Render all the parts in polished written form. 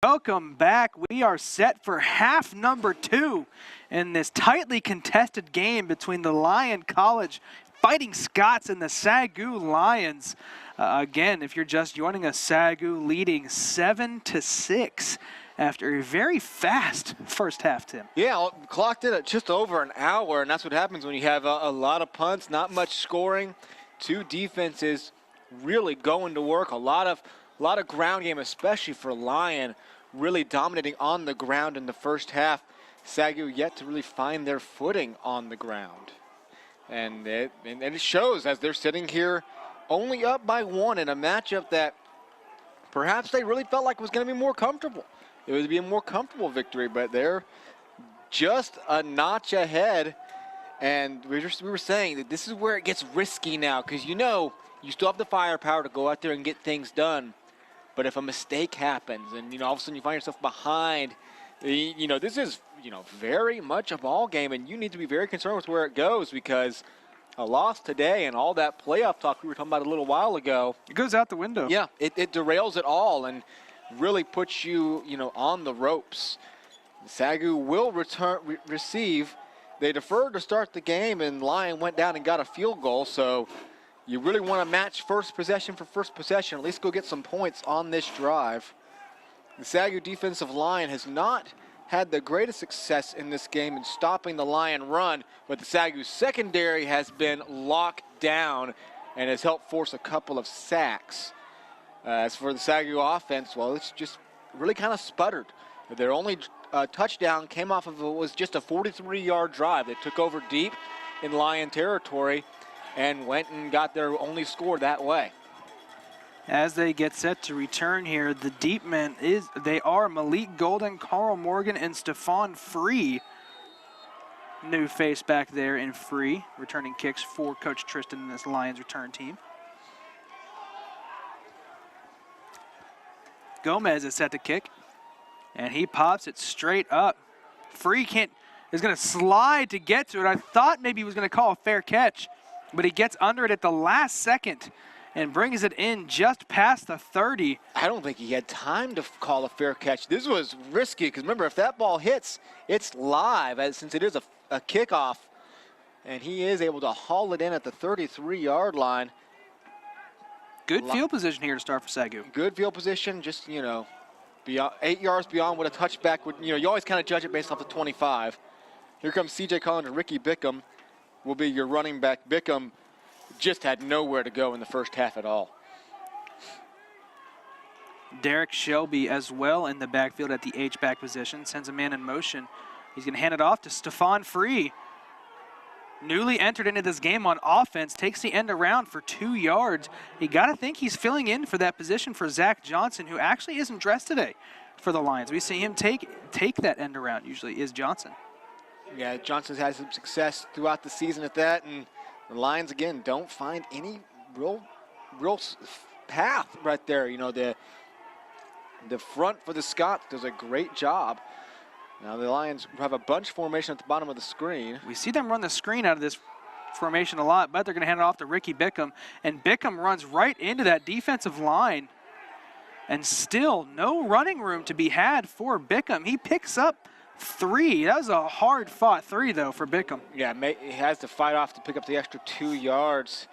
Welcome back. We are set for half number 2 in this tightly contested game between the Lyon College Fighting Scots and the SAGU Lions. Again, if you're just joining us, SAGU leading 7-6 after a very fast first half, Tim. Yeah, clocked in at just over an hour, and that's what happens when you have a lot of punts, not much scoring. Two defenses really going to work. A lot of ground game, especially for Lyon, really dominating on the ground in the first half. SAGU yet to really find their footing on the ground. And it shows as they're sitting here only up by 1 in a matchup that perhaps they really felt like was going to be more comfortable. It would be a more comfortable victory, but they're just a notch ahead. And we were saying that this is where it gets risky now, because you still have the firepower to go out there and get things done. But if a mistake happens and, all of a sudden you find yourself behind, this is, very much a ball game, and you need to be very concerned with where it goes, because a loss today and all that playoff talk we were talking about a little while ago. It goes out the window. Yeah, it derails it all and really puts you, on the ropes. SAGU will receive. They deferred to start the game, and Lyon went down and got a field goal, so you really want to match first possession for first possession, at least go get some points on this drive. The SAGU defensive line has not had the greatest success in this game in stopping the Lyon run, but the SAGU secondary has been locked down and has helped force a couple of sacks. As for the SAGU offense, well, it's just really kind of sputtered. Their only touchdown came off of was just a 43-yard drive. They took over deep in Lyon territory and went and got their only score that way. As they get set to return here, the deep men they are Malik Golden, Carl Morgan, and Stephon Free. New face back there in Free, returning kicks for Coach Tristan and this Lions return team. Gomez is set to kick, and he pops it straight up. Free is going to slide to get to it. I thought maybe he was going to call a fair catch, but he gets under it at the last second and brings it in just past the 30. I don't think he had time to call a fair catch. This was risky, because remember, if that ball hits, it's live, since it is a kickoff, and he is able to haul it in at the 33-yard line. Good field position here to start for SAGU. Good field position, just, beyond 8 yards beyond what a touchback would, you always kind of judge it based off the 25. Here comes C.J. Collins and Ricky Bickham will be your running back. Bickham just had nowhere to go in the first half at all. Derek Shelby as well in the backfield at the H-back position, sends a man in motion. He's going to hand it off to Stephon Free. Newly entered into this game on offense, takes the end around for 2 yards. You got to think he's filling in for that position for Zach Johnson, who actually isn't dressed today for the Lions. We see him take that end around, usually is Johnson. Yeah, Johnson's had some success throughout the season at that, and the Lions, again, don't find any real path right there. The front for the Scots does a great job. Now the Lions have a bunch formation at the bottom of the screen. We see them run the screen out of this formation a lot, but they're going to hand it off to Ricky Bickham, and Bickham runs right into that defensive line. And still no running room to be had for Bickham. He picks up 3. That was a hard-fought 3, though, for Bickham. Yeah, he has to fight off to pick up the extra 2 yards,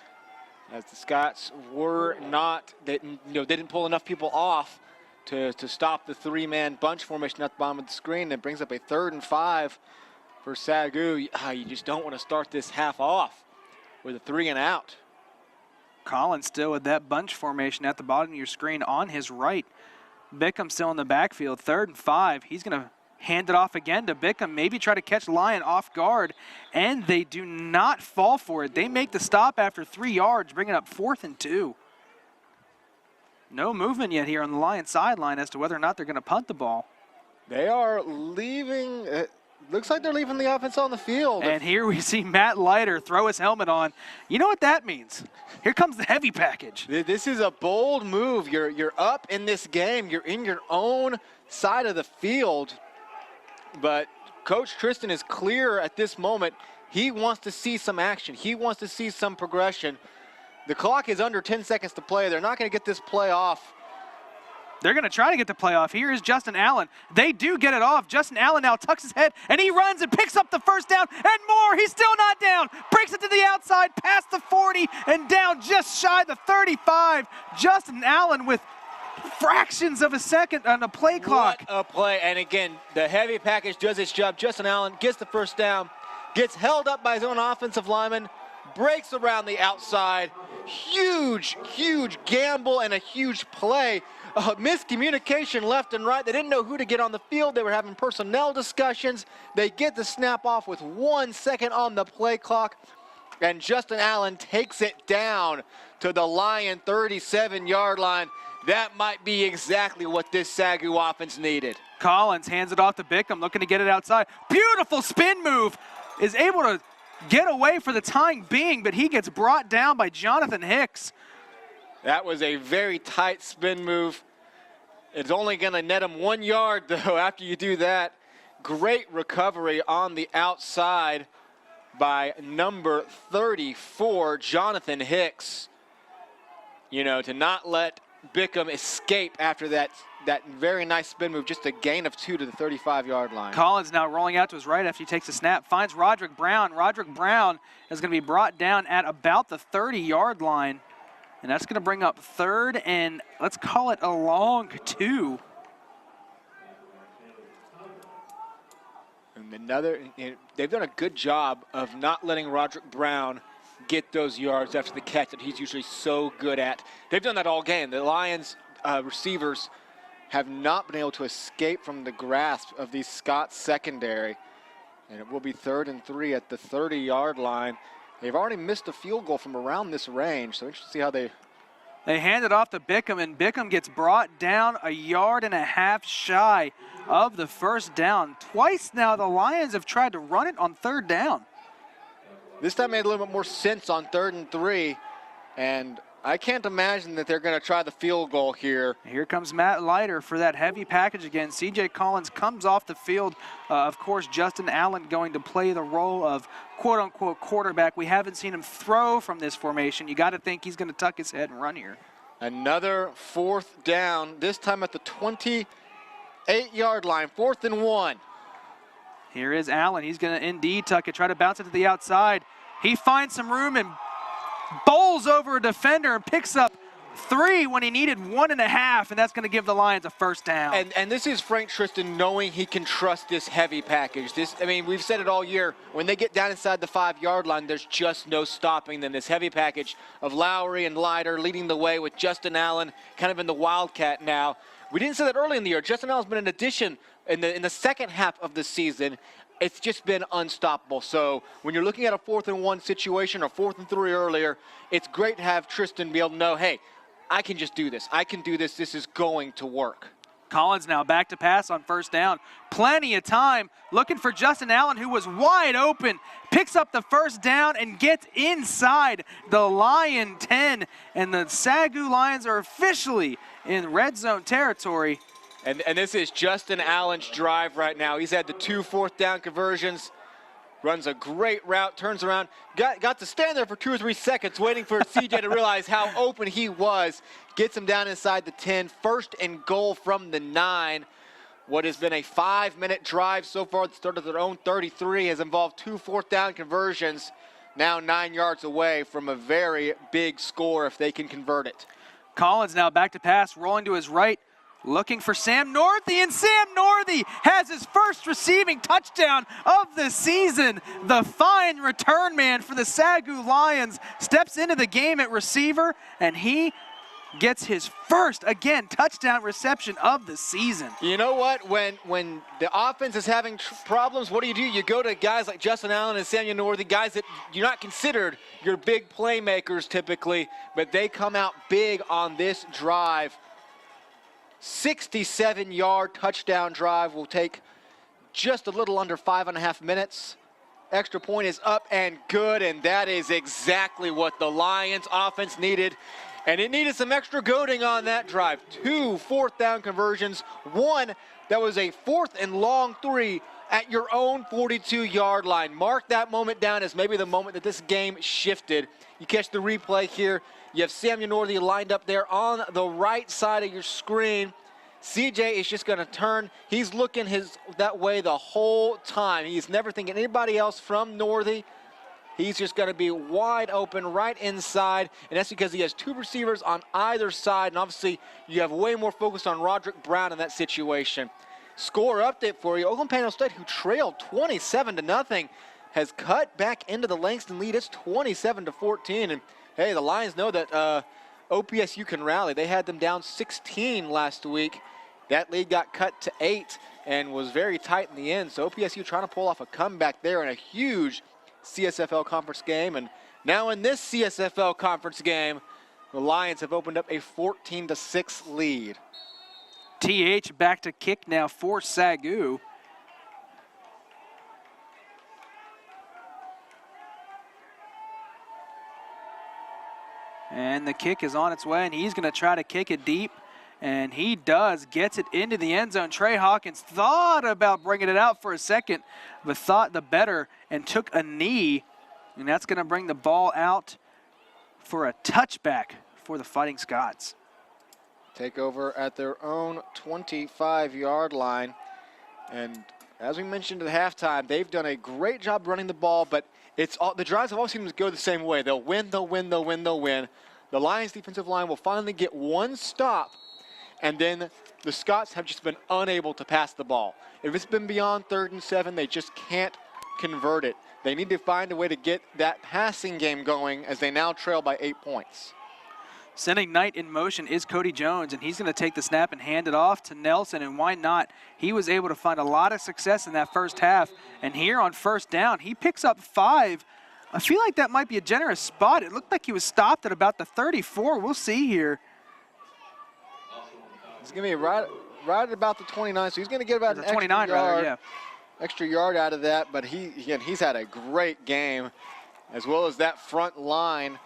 as the Scots were not, they didn't pull enough people off to stop the 3-man bunch formation at the bottom of the screen. It brings up a 3rd and 5 for SAGU. You just don't want to start this half off with a 3 and out. Collins still with that bunch formation at the bottom of your screen on his right. Bickham still in the backfield, 3rd and 5. He's going to hand it off again to Bickham, maybe try to catch Lyon off guard, and they do not fall for it. They make the stop after 3 yards, bringing up 4th and 2. No movement yet here on the Lions sideline as to whether or not they're going to punt the ball. They are leaving. Looks like they're leaving the offense on the field. And here we see Matt Leiter throw his helmet on. You know what that means? Here comes the heavy package. This is a bold move. You're up in this game. You're in your own side of the field. But Coach Tristan is clear at this moment. He wants to see some action. He wants to see some progression. The clock is under 10 seconds to play. They're not going to get this play off They're going to try to get the play off. Here is Justin Allen. They do get it off. Justin Allen now tucks his head, and he runs and picks up the first down and more. He's still not down. Breaks it to the outside, past the 40, and down just shy the 35. Justin Allen with fractions of a second on the play clock. What a play. And again, the heavy package does its job. Justin Allen gets the first down, gets held up by his own offensive lineman, breaks around the outside. Huge, huge gamble and a huge play. Miscommunication left and right. They didn't know who to get on the field. They were having personnel discussions. They get the snap off with 1 second on the play clock. And Justin Allen takes it down to the Lyon 37-yard line. That might be exactly what this SAGU offense needed. Collins hands it off to Bickham, looking to get it outside. Beautiful spin move. Is able to get away for the time being, but he gets brought down by Jonathan Hicks. That was a very tight spin move. It's only going to net him 1 yard, though, after you do that. Great recovery on the outside by number 34, Jonathan Hicks. You know, to not let Bickham escape after that very nice spin move, just a gain of 2 to the 35-yard line. Collins now rolling out to his right after he takes the snap, finds Roderick Brown. Roderick Brown is going to be brought down at about the 30-yard line. And that's going to bring up third and let's call it a long 2. And they've done a good job of not letting Roderick Brown get those yards after the catch that he's usually so good at. They've done that all game. The Lions receivers have not been able to escape from the grasp of the Scots secondary. And it will be 3rd and 3 at the 30-yard line. They've already missed a field goal from around this range, so interesting to see how they... They hand it off to Bickham, and Bickham gets brought down 1.5 yards shy of the first down. Twice now the Lions have tried to run it on 3rd down. This time made a little bit more sense on 3rd and 3, and I can't imagine that they're going to try the field goal here. Here comes Matt Leiter for that heavy package again. C.J. Collins comes off the field. Of course, Justin Allen going to play the role of quote-unquote quarterback. We haven't seen him throw from this formation. You got to think he's going to tuck his head and run here. Another 4th down, this time at the 28-yard line, 4th and 1. Here is Allen. He's going to indeed tuck it, try to bounce it to the outside. He finds some room and bowls over a defender and picks up 3 when he needed 1.5, and that's going to give the Lions a first down. And this is Frank Tristan knowing he can trust this heavy package. I mean, we've said it all year. When they get down inside the 5-yard line, there's just no stopping them. This heavy package of Lowry and Leiter leading the way with Justin Allen kind of in the wildcat now. We didn't say that early in the year. Justin Allen's been an addition in the second half of the season. It's just been unstoppable. So when you're looking at a 4th and 1 situation or 4th and 3 earlier, it's great to have Tristan be able to know, hey, I can just do this. I can do this. This is going to work. Collins now back to pass on 1st down. Plenty of time looking for Justin Allen, who was wide open. Picks up the first down and gets inside the Lion 10. And the SAGU Lions are officially in red zone territory. And this is Justin Allen's drive right now. He's had the 2 4th down conversions. Runs a great route, turns around, got to stand there for 2 or 3 seconds waiting for CJ to realize how open he was. Gets him down inside the 10, 1st and goal from the 9. What has been a 5-minute drive so far at the start of their own 33 has involved 2 4th down conversions. Now 9 yards away from a very big score if they can convert it. Collins now back to pass, rolling to his right. Looking for Sam Northey, and Sam Northey has his first receiving touchdown of the season. The fine return man for the SAGU Lions steps into the game at receiver, and he gets his first, again, touchdown reception of the season. You know what? When the offense is having problems, what do? You go to guys like Justin Allen and Samuel Northey, guys that you're not considered your big playmakers typically, but they come out big on this drive. 67-yard touchdown drive will take just a little under 5.5 minutes. Extra point is up and good, and that is exactly what the Lions offense needed. And it needed some extra goading on that drive. 2 4th down conversions, 1 that was a 4th and long 3 at your own 42-yard line. Mark that moment down as maybe the moment that this game shifted. You catch the replay here. You have Samuel Northey lined up there on the right side of your screen. CJ is just going to turn. He's looking that way the whole time. He's never thinking anybody else from Northey. He's just going to be wide open right inside, and that's because he has two receivers on either side, and obviously you have way more focus on Roderick Brown in that situation. Score update for you. Oakland Panhandle State, who trailed 27-0, has cut back into the Langston lead. It's 27-14, and hey, the Lions know that OPSU can rally. They had them down 16 last week. That lead got cut to 8 and was very tight in the end, so OPSU trying to pull off a comeback there in a huge CSFL conference game. And now in this CSFL conference game, the Lions have opened up a 14-6 lead. TH back to kick now for SAGU. And the kick is on its way, and he's going to try to kick it deep. And he does, gets it into the end zone. Trey Hawkins thought about bringing it out for a second, but thought the better and took a knee. And that's going to bring the ball out for a touchback for the Fighting Scots. Take over at their own 25-yard line. And as we mentioned at halftime, they've done a great job running the ball, but the drives have always seemed to go the same way. They'll win, they'll win, they'll win, they'll win. The Lions defensive line will finally get one stop, and then the Scots have just been unable to pass the ball. If it's been beyond 3rd and 7, they just can't convert it. They need to find a way to get that passing game going as they now trail by 8 points. Sending Knight in motion is Cody Jones, and he's going to take the snap and hand it off to Nelson, and why not? He was able to find a lot of success in that first half, and here on first down, he picks up 5. I feel like that might be a generous spot. It looked like he was stopped at about the 34. We'll see here. He's going to be right at about the 29, so he's going to get about an 29 extra yard out of that, but he's had a great game, as well as that front line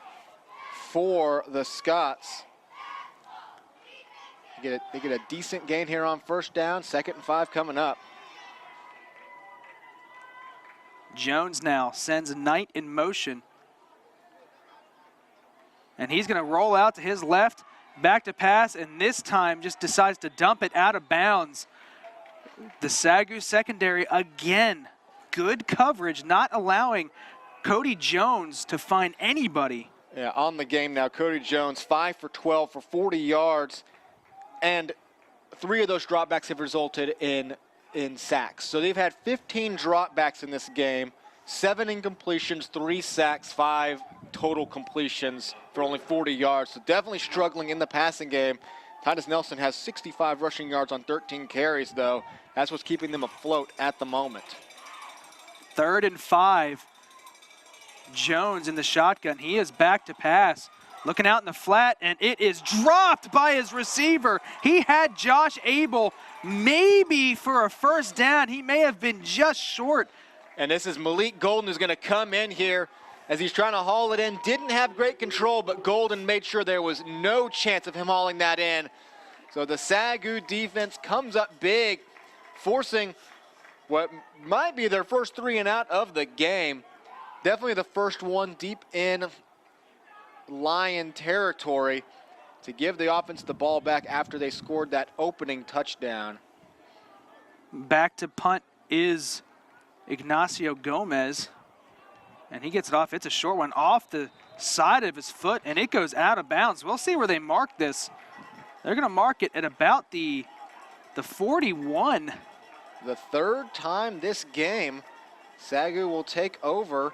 for the Scots. They get a decent gain here on first down. 2nd and 5 coming up. Jones now sends Knight in motion. And he's going to roll out to his left, back to pass, and this time just decides to dump it out of bounds. The SAGU secondary again, good coverage, not allowing Cody Jones to find anybody. Yeah, on the game now, Cody Jones, 5 for 12 for 40 yards, and 3 of those dropbacks have resulted in sacks. So they've had 15 dropbacks in this game, 7 incompletions, 3 sacks, 5 total completions for only 40 yards. So definitely struggling in the passing game. Titus Nelson has 65 rushing yards on 13 carries, though. That's what's keeping them afloat at the moment. 3rd and 5. Jones in the shotgun. He is back to pass. Looking out in the flat, and it is dropped by his receiver. He had Josh Abel maybe for a first down. He may have been just short. And this is Malik Golden who's going to come in here as he's trying to haul it in. Didn't have great control, but Golden made sure there was no chance of him hauling that in. So the SAGU defense comes up big, forcing what might be their first 3 and out of the game. Definitely the first one deep in Lyon territory to give the offense the ball back after they scored that opening touchdown. Back to punt is Ignacio Gomez, and he gets it off. It's a short one off the side of his foot, and it goes out of bounds. We'll see where they mark this. They're going to mark it at about the 41. The 3rd time this game, SAGU will take over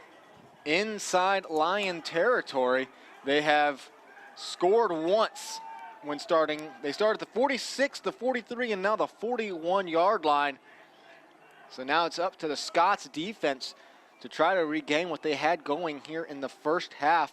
inside Lyon territory. They have scored once when starting. They started at the 46, the 43, and now the 41-yard line. So now it's up to the Scots defense to try to regain what they had going here in the first half.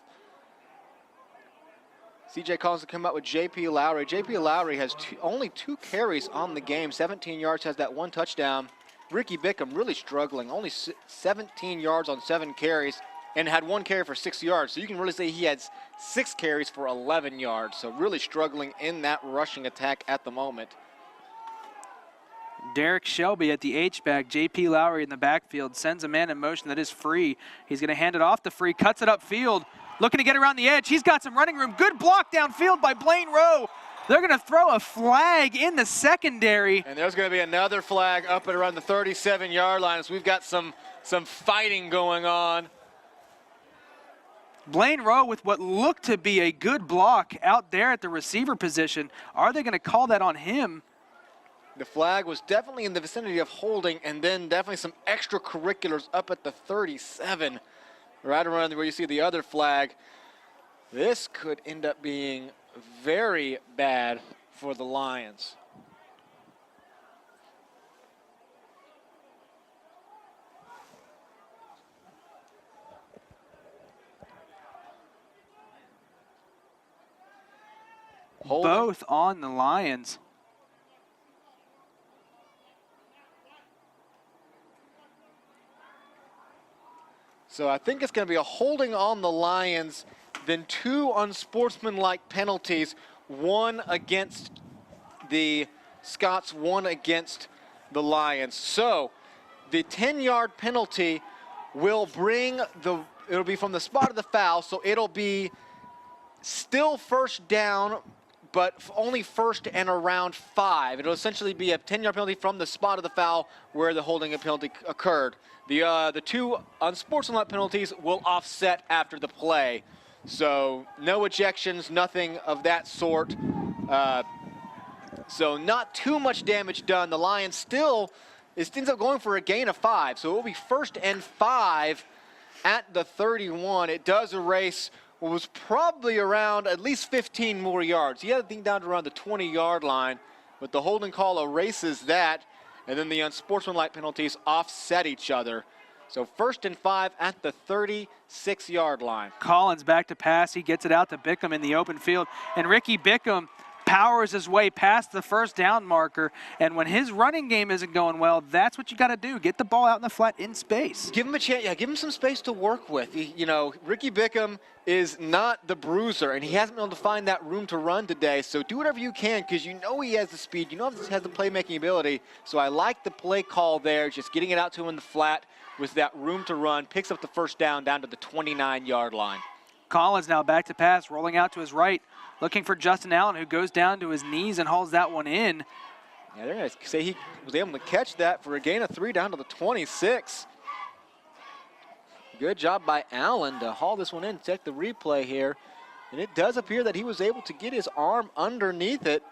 CJ Collins to come out with J.P. Lowry. J.P. Lowry has only 2 carries on the game, 17 yards, has that 1 touchdown. Ricky Bickham really struggling, only 17 yards on 7 carries, and had 1 carry for 6 yards. So you can really say he had 6 carries for 11 yards. So really struggling in that rushing attack at the moment. Derek Shelby at the H-back. J.P. Lowry in the backfield sends a man in motion that is free. He's going to hand it off to Free, cuts it upfield, looking to get around the edge. He's got some running room. Good block downfield by Blaine Rowe. They're going to throw a flag in the secondary. And there's going to be another flag up at around the 37-yard line. So we've got some fighting going on. Blaine Rowe with what looked to be a good block out there at the receiver position. Are they going to call that on him? The flag was definitely in the vicinity of holding, and then definitely some extracurriculars up at the 37, right around where you see the other flag. This could end up being very bad for the Lions. Both on the Lions. So I think it's going to be a holding on the Lions, then 2 unsportsmanlike penalties, 1 against the Scots, 1 against the Lions. So the 10-yard penalty will bring it'll be from the spot of the foul, so it'll be still first down, but only first and around 5. It'll essentially be a 10-yard penalty from the spot of the foul where the holding penalty occurred. The 2 unsportsmanlike penalties will offset after the play. So no ejections, nothing of that sort. So not too much damage done. The Lions still ends up going for a gain of 5. So it will be first and 5 at the 31. It does erase what was probably around at least 15 more yards. He had the thing down to around the 20-yard line, but the holding call erases that, and then the unsportsmanlike penalties offset each other. So first and 5 at the 36-yard line. Collins back to pass. He gets it out to Bickham in the open field, and Ricky Bickham powers his way past the first down marker, and when his running game isn't going well, that's what you got to do. Get the ball out in the flat in space. Give him a chance. Yeah, give him some space to work with. You know, Ricky Bickham is not the bruiser, and he hasn't been able to find that room to run today. So do whatever you can, because you know he has the speed. You know he has the playmaking ability. So I like the play call there, just getting it out to him in the flat with that room to run. Picks up the first down to the 29-yard line. Collins now back to pass, rolling out to his right, looking for Justin Allen, who goes down to his knees and hauls that one in. Yeah, they're going to say he was able to catch that for a gain of 3 down to the 26. Good job by Allen to haul this one in. Check the replay here. And it does appear that he was able to get his arm underneath it.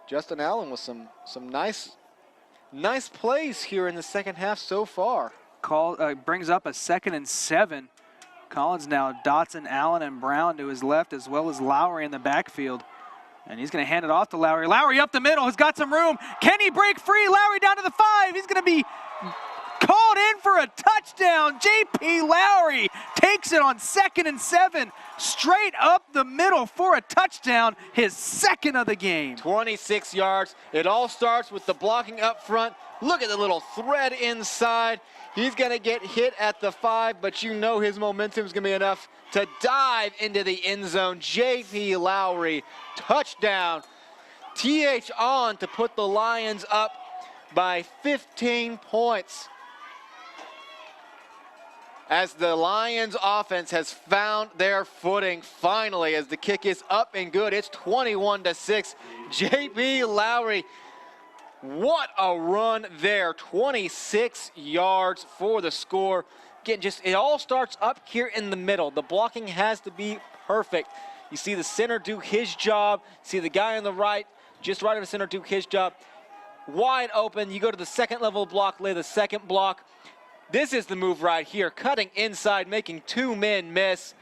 Justin Allen with some nice plays here in the second half so far. Brings up a 2nd and 7. Collins now Dotson, Allen, and Brown to his left, as well as Lowry in the backfield. And he's going to hand it off to Lowry. Lowry up the middle, has got some room. Can he break free? Lowry down to the 5. He's going to be called in for a touchdown. J.P. Lowry takes it on 2nd and 7, straight up the middle for a touchdown, his 2nd of the game. 26 yards. It all starts with the blocking up front. Look at the little thread inside. He's going to get hit at the 5, but you know his momentum is going to be enough to dive into the end zone. J.P. Lowry, touchdown. TH on to put the Lions up by 15 points. As the Lions offense has found their footing finally, as the kick is up and good. It's 21-6. J.P. Lowry, what a run there. 26 yards for the score. Again, it all starts up here in the middle. The blocking has to be perfect. You see the center do his job. See the guy on the right, just right of the center, do his job. Wide open. You go to the second level block, lay the second block. This is the move right here. Cutting inside, making 2 men miss.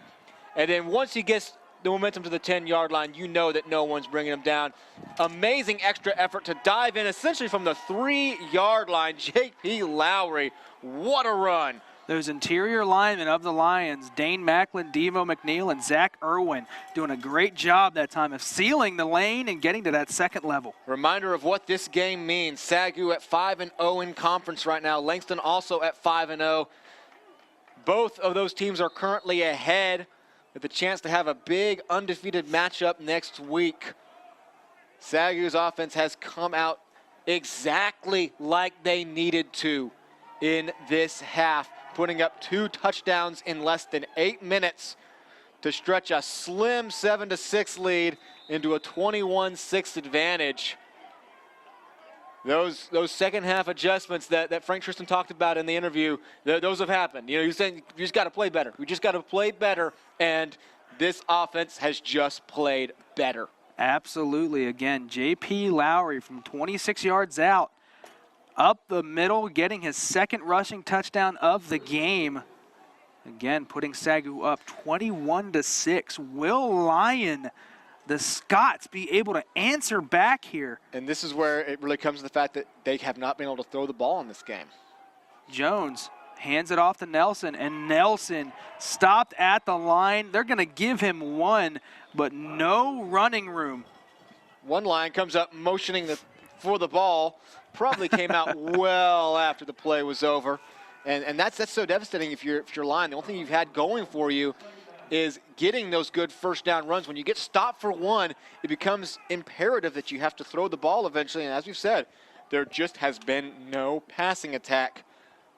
And then once he gets the momentum to the 10-yard line, you know that no one's bringing him down. Amazing extra effort to dive in essentially from the 3-yard line. J.P. Lowry, what a run. Those interior linemen of the Lions, Dane Macklin, Devo McNeil, and Zach Irwin, doing a great job that time of sealing the lane and getting to that second level. Reminder of what this game means. SAGU at 5-0 in conference right now. Langston also at 5-0. Both of those teams are currently ahead with a chance to have a big undefeated matchup next week. SAGU's offense has come out exactly like they needed to in this half, putting up 2 touchdowns in less than 8 minutes to stretch a slim 7-6 lead into a 21-6 advantage. Those second half adjustments that Frank Tristan talked about in the interview, those have happened. You know, he's saying you just got to play better. We just got to play better, and this offense has just played better. Absolutely. Again, J.P. Lowry from 26 yards out, up the middle, getting his second rushing touchdown of the game. Again, putting SAGU up 21-6. Will Lyon, the Scots, be able to answer back here? And this is where it really comes to the fact that they have not been able to throw the ball in this game. Jones hands it off to Nelson, and Nelson stopped at the line. They're going to give him one, but no running room. One line comes up motioning for the ball, probably came out well after the play was over. And that's so devastating if you're Lyon. The only thing you've had going for you is getting those good first down runs. When you get stopped for one, it becomes imperative that you have to throw the ball eventually. And as we've said, there just has been no passing attack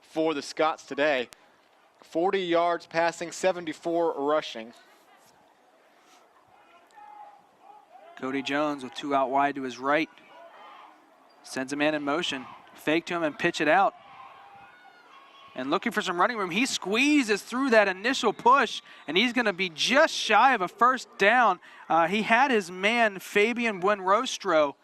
for the Scots today. 40 yards passing, 74 rushing. Cody Jones with two out wide to his right. Sends a man in motion. Fake to him and pitch it out. And looking for some running room, he squeezes through that initial push, and he's going to be just shy of a first down. He had his man, Fabian Buenrostro.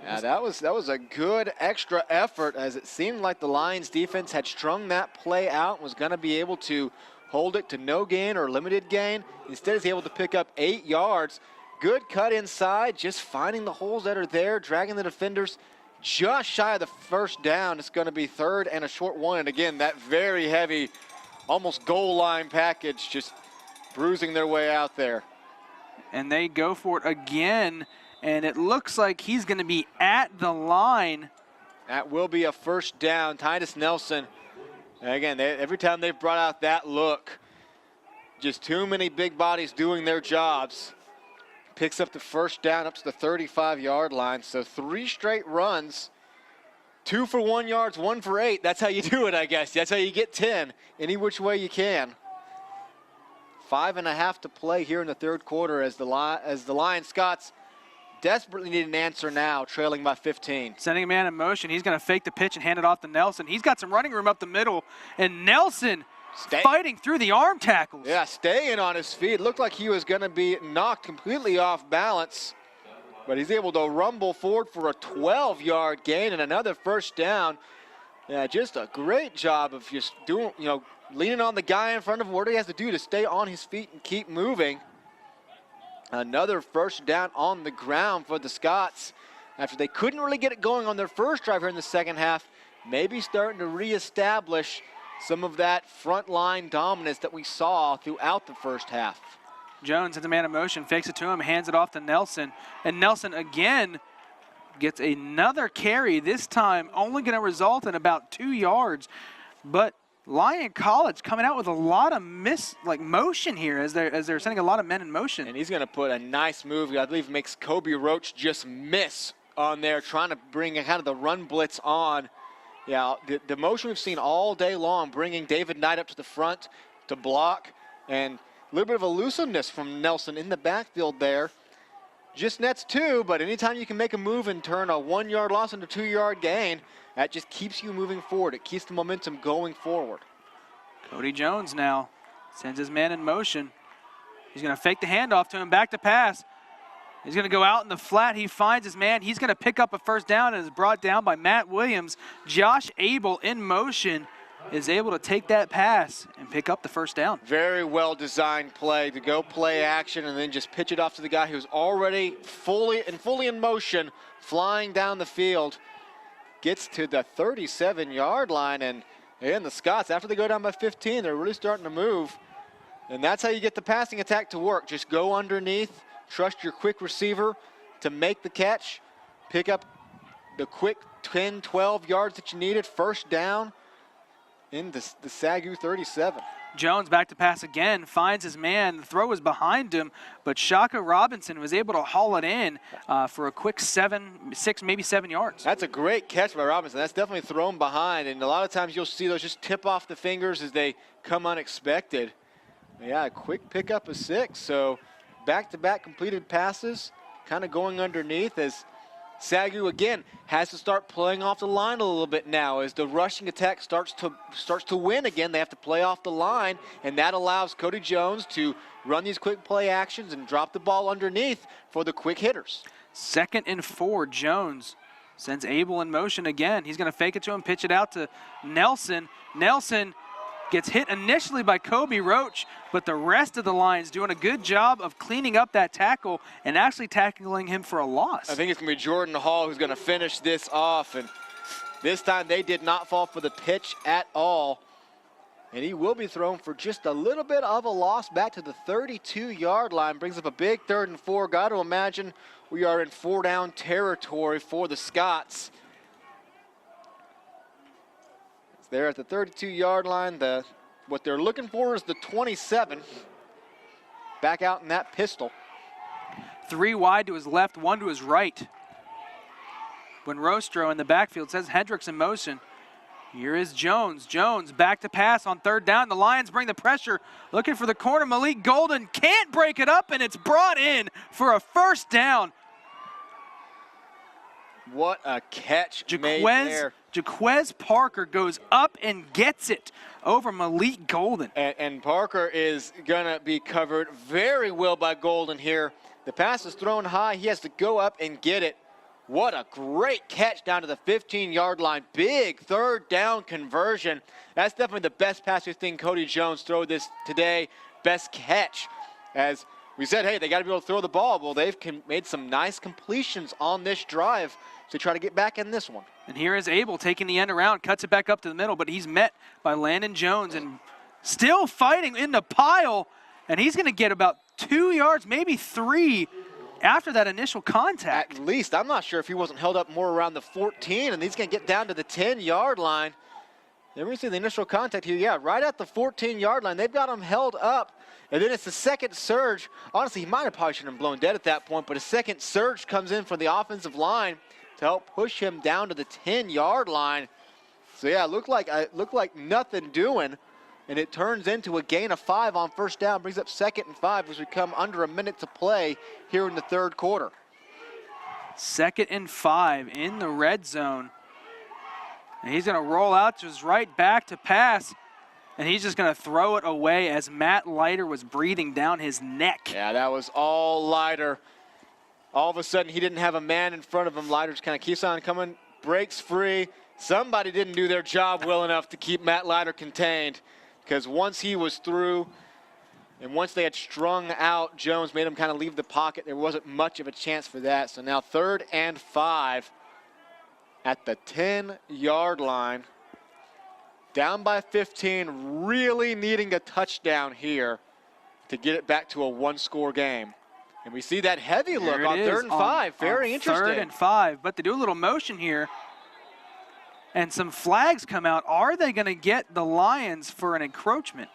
Yeah, that was a good extra effort, as it seemed like the Lions defense had strung that play out and was going to be able to hold it to no gain or limited gain. Instead, he's able to pick up 8 yards. Good cut inside, just finding the holes that are there, dragging the defenders just shy of the first down. It's going to be third and a short one. And again, that very heavy, almost goal line package just bruising their way out there. And they go for it again, and it looks like he's going to be at the line. That will be a first down. Titus Nelson, and again, every time they've brought out that look, just too many big bodies doing their jobs. Picks up the first down up to the 35-yard line. So 3 straight runs, 2 for 1 yards, 1 for 8. That's how you do it, I guess. That's how you get 10, any which way you can. 5.5 to play here in the third quarter as the Lion Scots desperately need an answer now, trailing by 15. Sending a man in motion. He's going to fake the pitch and hand it off to Nelson. He's got some running room up the middle, and Nelson fighting through the arm tackles. Yeah, staying on his feet. Looked like he was going to be knocked completely off balance, but he's able to rumble forward for a 12-yard gain and another first down. Yeah, just a great job of just doing, leaning on the guy in front of him. What he has to do to stay on his feet and keep moving. Another first down on the ground for the Scots after they couldn't really get it going on their first drive here in the second half. Maybe starting to reestablish some of that front line dominance that we saw throughout the first half. Jones has a man in motion, fakes it to him, hands it off to Nelson. And Nelson again gets another carry, this time only going to result in about 2 yards. But Lyon College coming out with a lot of motion here as they're sending a lot of men in motion. And he's going to put a nice move, I believe makes Kobe Roach just miss on there, trying to bring kind of the run blitz on. Yeah, the motion we've seen all day long, bringing David Knight up to the front to block, and a little bit of elusiveness from Nelson in the backfield there. Just nets 2, but anytime you can make a move and turn a 1-yard loss into a 2-yard gain, that just keeps you moving forward. It keeps the momentum going forward. Cody Jones now sends his man in motion. He's going to fake the handoff to him, back to pass. He's going to go out in the flat. He finds his man. He's going to pick up a first down and is brought down by Matt Williams. Josh Abel in motion is able to take that pass and pick up the first down. Very well designed play to go play action and then just pitch it off to the guy who's already fully in motion, flying down the field. Gets to the 37-yard line, and the Scots, after they go down by 15, they're really starting to move. And that's how you get the passing attack to work. Just go underneath. Trust your quick receiver to make the catch, pick up the quick 10, 12 yards that you needed, first down in the SAGU 37. Jones back to pass again, finds his man. The throw was behind him, but Shaka Robinson was able to haul it in for a quick 6, maybe 7 yards. That's a great catch by Robinson. That's definitely thrown behind, and a lot of times you'll see those just tip off the fingers as they come unexpected. Yeah, a quick pickup of 6. So back-to-back completed passes, kind of going underneath as SAGU again has to start playing off the line a little bit now. As the rushing attack starts to win again, they have to play off the line, and that allows Cody Jones to run these quick play actions and drop the ball underneath for the quick hitters. 2nd and 4, Jones sends Abel in motion again. He's going to fake it to him, pitch it out to Nelson. Nelson gets hit initially by Kobe Roach, but the rest of the Lions doing a good job of cleaning up that tackle and actually tackling him for a loss. I think it's going to be Jordan Hall who's going to finish this off, and this time they did not fall for the pitch at all. And he will be thrown for just a little bit of a loss back to the 32-yard line. Brings up a big 3rd and 4. Got to imagine we are in 4-down territory for the Scots. They're at the 32-yard line. What they're looking for is the 27. Back out in that pistol. 3 wide to his left, 1 to his right. When Rostro in the backfield says Hendricks in motion. Here is Jones. Jones back to pass on 3rd down. The Lions bring the pressure. Looking for the corner. Malik Golden can't break it up, and it's brought in for a 1st down. What a catch made there. Jaquez Parker goes up and gets it over Malik Golden. And Parker is going to be covered very well by Golden here. The pass is thrown high. He has to go up and get it. What a great catch down to the 15-yard line. Big 3rd down conversion. That's definitely the best pass we've seen Cody Jones throw this today. Best catch. As we said, hey, they got to be able to throw the ball. Well, they've made some nice completions on this drive to try to get back in this one. And here is Abel taking the end around, cuts it back up to the middle, but he's met by Landon Jones and still fighting in the pile. And he's going to get about 2 yards, maybe 3, after that initial contact. At least. I'm not sure if he wasn't held up more around the 14, and he's going to get down to the 10-yard line. Then we see the initial contact here. Yeah, right at the 14-yard line. They've got him held up. And then it's the 2nd surge. Honestly, he might have probably should have blown dead at that point, but a 2nd surge comes in from the offensive line to help push him down to the 10-yard line. So yeah, it looked like nothing doing, and it turns into a gain of 5 on 1st down. Brings up 2nd and 5 as we come under a minute to play here in the 3rd quarter. 2nd and 5 in the red zone. And he's going to roll out to his right back to pass. And he's just going to throw it away as Matt Leiter was breathing down his neck. Yeah, that was all Leiter. All of a sudden, he didn't have a man in front of him. Leiter just kind of keeps on coming, breaks free. Somebody didn't do their job well enough to keep Matt Leiter contained, because once he was through and once they had strung out Jones, made him kind of leave the pocket, there wasn't much of a chance for that. So now 3rd and 5 at the 10-yard line. Down by 15, really needing a touchdown here to get it back to a 1-score game. And we see that heavy look on 3rd and 5. Very interesting. 3rd and 5, but they do a little motion here. And some flags come out. Are they going to get the Lions for an encroachment?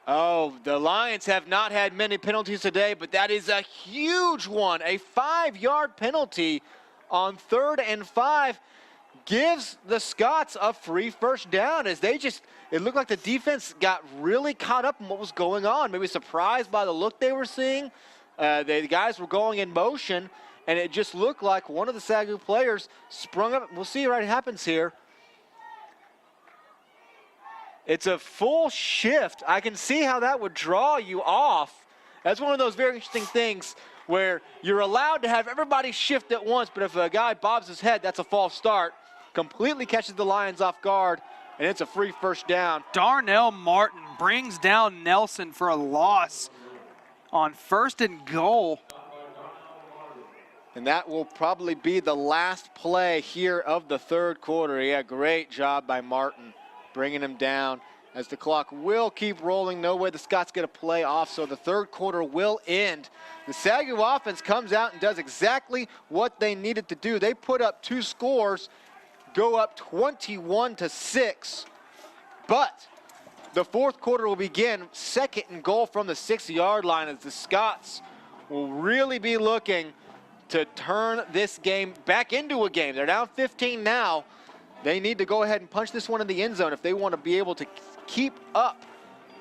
Oh, the Lions have not had many penalties today, but that is a huge one. A 5-yard penalty on 3rd and 5 gives the Scots a free 1st down, as it looked like the defense got really caught up in what was going on. Maybe surprised by the look they were seeing. The guys were going in motion, and it just looked like one of the SAGU players sprung up. We'll see what happens here. It's a full shift. I can see how that would draw you off. That's one of those very interesting things where you're allowed to have everybody shift at once, but if a guy bobs his head, that's a false start. Completely catches the Lions off guard, and it's a free 1st down. Darnell Martin brings down Nelson for a loss on 1st and goal. And that will probably be the last play here of the 3rd quarter. Yeah, great job by Martin bringing him down, as the clock will keep rolling. No way the Scots get a play off, so the 3rd quarter will end. The SAGU offense comes out and does exactly what they needed to do. They put up 2 scores, go up 21-6, but the 4th quarter will begin. 2nd and goal from the 6-yard line, as the Scots will really be looking to turn this game back into a game. They're down 15 now. They need to go ahead and punch this one in the end zone if they want to be able to keep up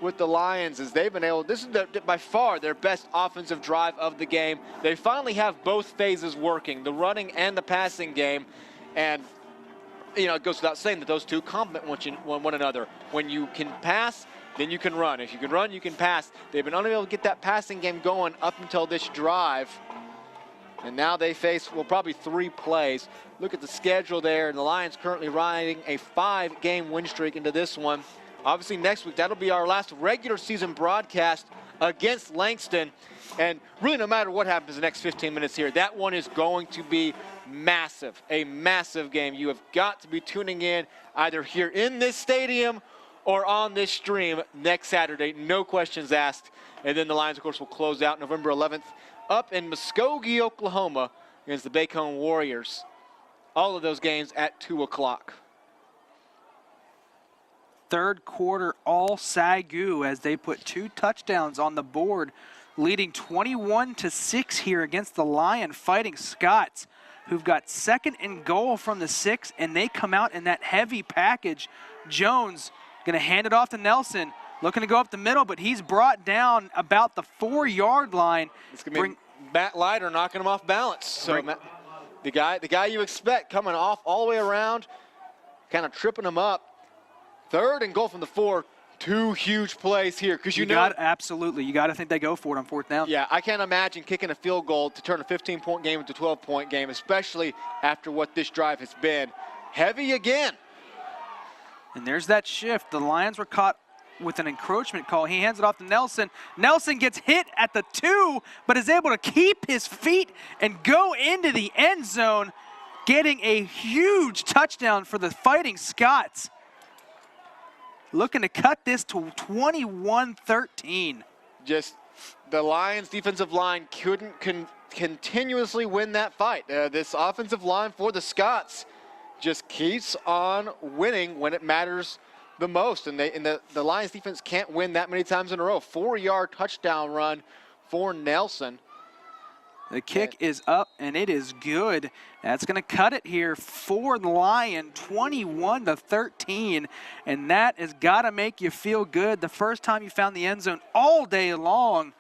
with the Lions is they've been able, this is by far their best offensive drive of the game. They finally have both phases working, the running and the passing game. And, you know, it goes without saying that those two complement one another. When you can pass, then you can run. If you can run, you can pass. They've been unable to get that passing game going up until this drive. And now they face, well, probably 3 plays. Look at the schedule there, and the Lions currently riding a 5-game win streak into this one. Obviously, next week, that'll be our last regular season broadcast against Langston. And really, no matter what happens in the next 15 minutes here, that one is going to be massive, a massive game. You have got to be tuning in either here in this stadium or on this stream next Saturday, no questions asked. And then the Lions, of course, will close out November 11th up in Muskogee, Oklahoma against the Bacone Warriors. All of those games at 2 o'clock. Third quarter all SAGU as they put 2 touchdowns on the board, leading 21-6 here against the Lyon Fighting Scots, who've got 2nd and goal from the 6, and they come out in that heavy package. Jones gonna hand it off to Nelson, looking to go up the middle, but he's brought down about the 4-yard line. It's gonna be Matt Leiter knocking him off balance. So the guy you expect coming off all the way around, kind of tripping him up. 3rd and goal from the 4. 2 huge plays here, because you know. Absolutely, you got to think they go for it on 4th down. Yeah, I can't imagine kicking a field goal to turn a 15-point game into a 12-point game, especially after what this drive has been. Heavy again. And there's that shift. The Lions were caught with an encroachment call. He hands it off to Nelson. Nelson gets hit at the 2, but is able to keep his feet and go into the end zone, getting a huge touchdown for the Fighting Scots. Looking to cut this to 21-13. Just the Lions defensive line couldn't continuously win that fight. This offensive line for the Scots just keeps on winning when it matters the most. And the Lions defense can't win that many times in a row. 4-yard touchdown run for Nelson. The kick is up, and it is good. That's going to cut it here for the Lion, 21-13. And that has got to make you feel good. The first time you found the end zone all day long.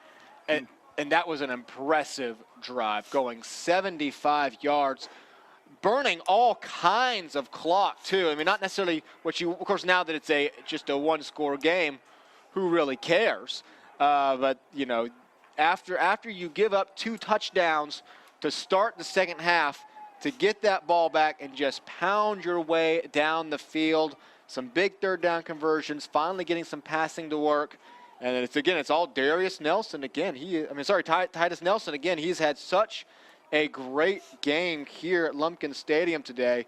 And that was an impressive drive, going 75 yards, burning all kinds of clock, too. I mean, not necessarily what you, of course, now that it's just a 1-score game, who really cares? But, you know, after you give up 2 touchdowns to start the second half, to get that ball back and just pound your way down the field, some big 3rd down conversions, finally getting some passing to work. And it's all Darius Nelson again. Titus Nelson again. He's had such a great game here at Lumpkin Stadium today,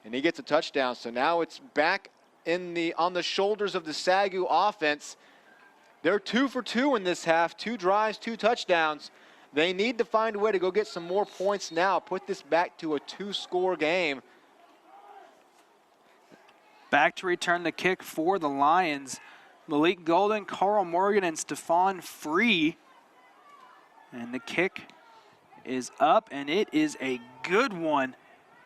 and he gets a touchdown. So now it's back on the shoulders of the SAGU offense. They're 2 for 2 in this half, 2 drives, 2 touchdowns. They need to find a way to go get some more points now, put this back to a 2-score game. Back to return the kick for the Lions. Malik Golden, Carl Morgan, and Stephon Free. And the kick is up, and it is a good one.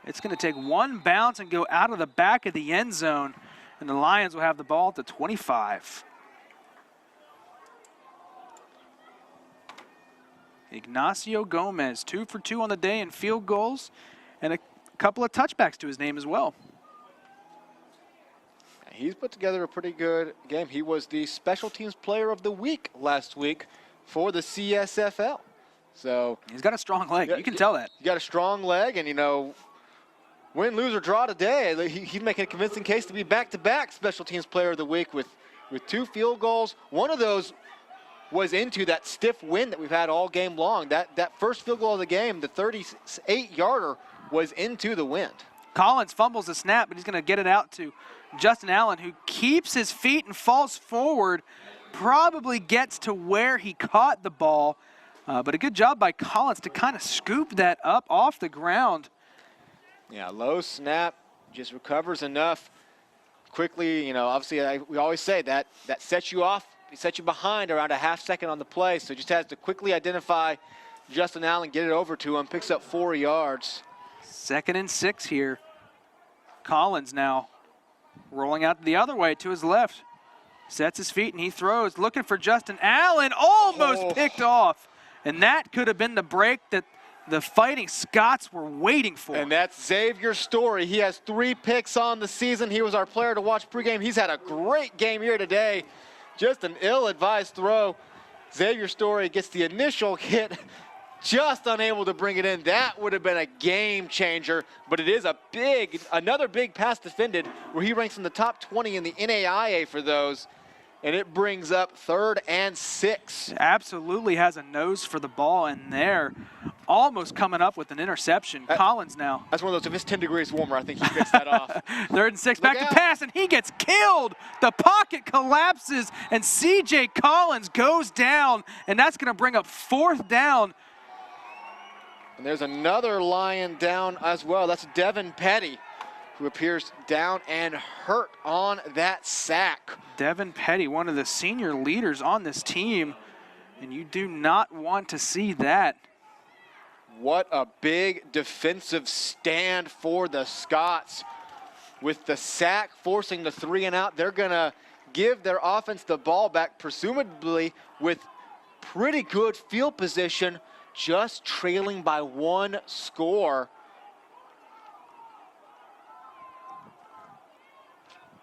It's going to take 1 bounce and go out of the back of the end zone, and the Lions will have the ball at the 25. Ignacio Gomez, 2 for 2 on the day in field goals, and a couple of touchbacks to his name as well. He's put together a pretty good game. He was the Special Teams Player of the Week last week for the CSFL. So he's got a strong leg. You can tell that. He's got a strong leg, and, you know, win, lose, or draw today, he's making a convincing case to be back-to-back Special Teams Player of the Week with 2 field goals. One of those was into that stiff wind that we've had all game long. That first field goal of the game, the 38-yarder, was into the wind. Collins fumbles the snap, but he's going to get it out to Justin Allen, who keeps his feet and falls forward, probably gets to where he caught the ball. But a good job by Collins to kind of scoop that up off the ground. Yeah, low snap, just recovers enough quickly. You know, obviously, we always say that sets you off. It sets you behind around a half second on the play, so just has to quickly identify Justin Allen, get it over to him, picks up 4 yards. 2nd and 6 here. Collins now rolling out the other way to his left. Sets his feet and he throws, looking for Justin Allen, almost picked off. And that could have been the break that the Fighting Scots were waiting for. And that's Xavier Story. He has 3 picks on the season. He was our player to watch pregame. He's had a great game here today. Just an ill-advised throw. Xavier Story gets the initial hit, just unable to bring it in. That would have been a game changer, but it is another big pass defended where he ranks in the top 20 in the NAIA for those. And it brings up 3rd and 6. Absolutely has a nose for the ball in there. Almost coming up with an interception. Collins now. That's one of those, if it's 10 degrees warmer, I think he gets that off. 3rd and 6, back to pass, and he gets killed. The pocket collapses, and C.J. Collins goes down, and that's going to bring up 4th down. And there's another Lion down as well. That's Devin Petty, who appears down and hurt on that sack. Devin Petty, one of the senior leaders on this team, and you do not want to see that. What a big defensive stand for the Scots. With the sack forcing the 3 and out, they're going to give their offense the ball back, presumably with pretty good field position, just trailing by 1 score.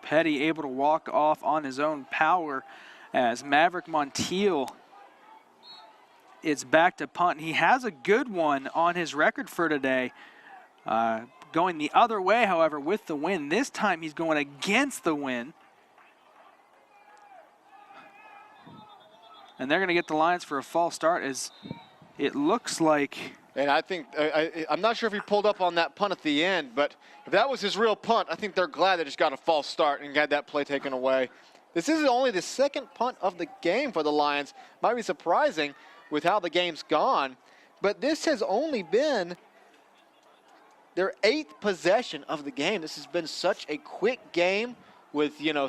Petty able to walk off on his own power as Maverick Montiel is back to punt. He has a good one on his record for today. Going the other way, however, with the win. This time he's going against the wind. And they're going to get the Lions for a false start as it looks like. And I think, I'm not sure if he pulled up on that punt at the end, but if that was his real punt, I think they're glad they just got a false start and got that play taken away. This is only the 2nd punt of the game for the Lions. Might be surprising with how the game's gone, but this has only been their 8th possession of the game. This has been such a quick game with, you know,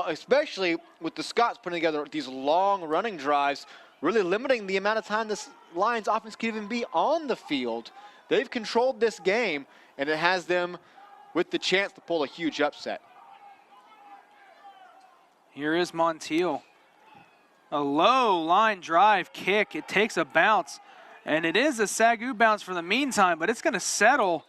especially with the Scots putting together these long running drives, really limiting the amount of time this Lions offense could even be on the field. They've controlled this game, and it has them with the chance to pull a huge upset. Here is Montiel. A low line drive kick. It takes a bounce, and it is a SAGU bounce for the meantime, but it's going to settle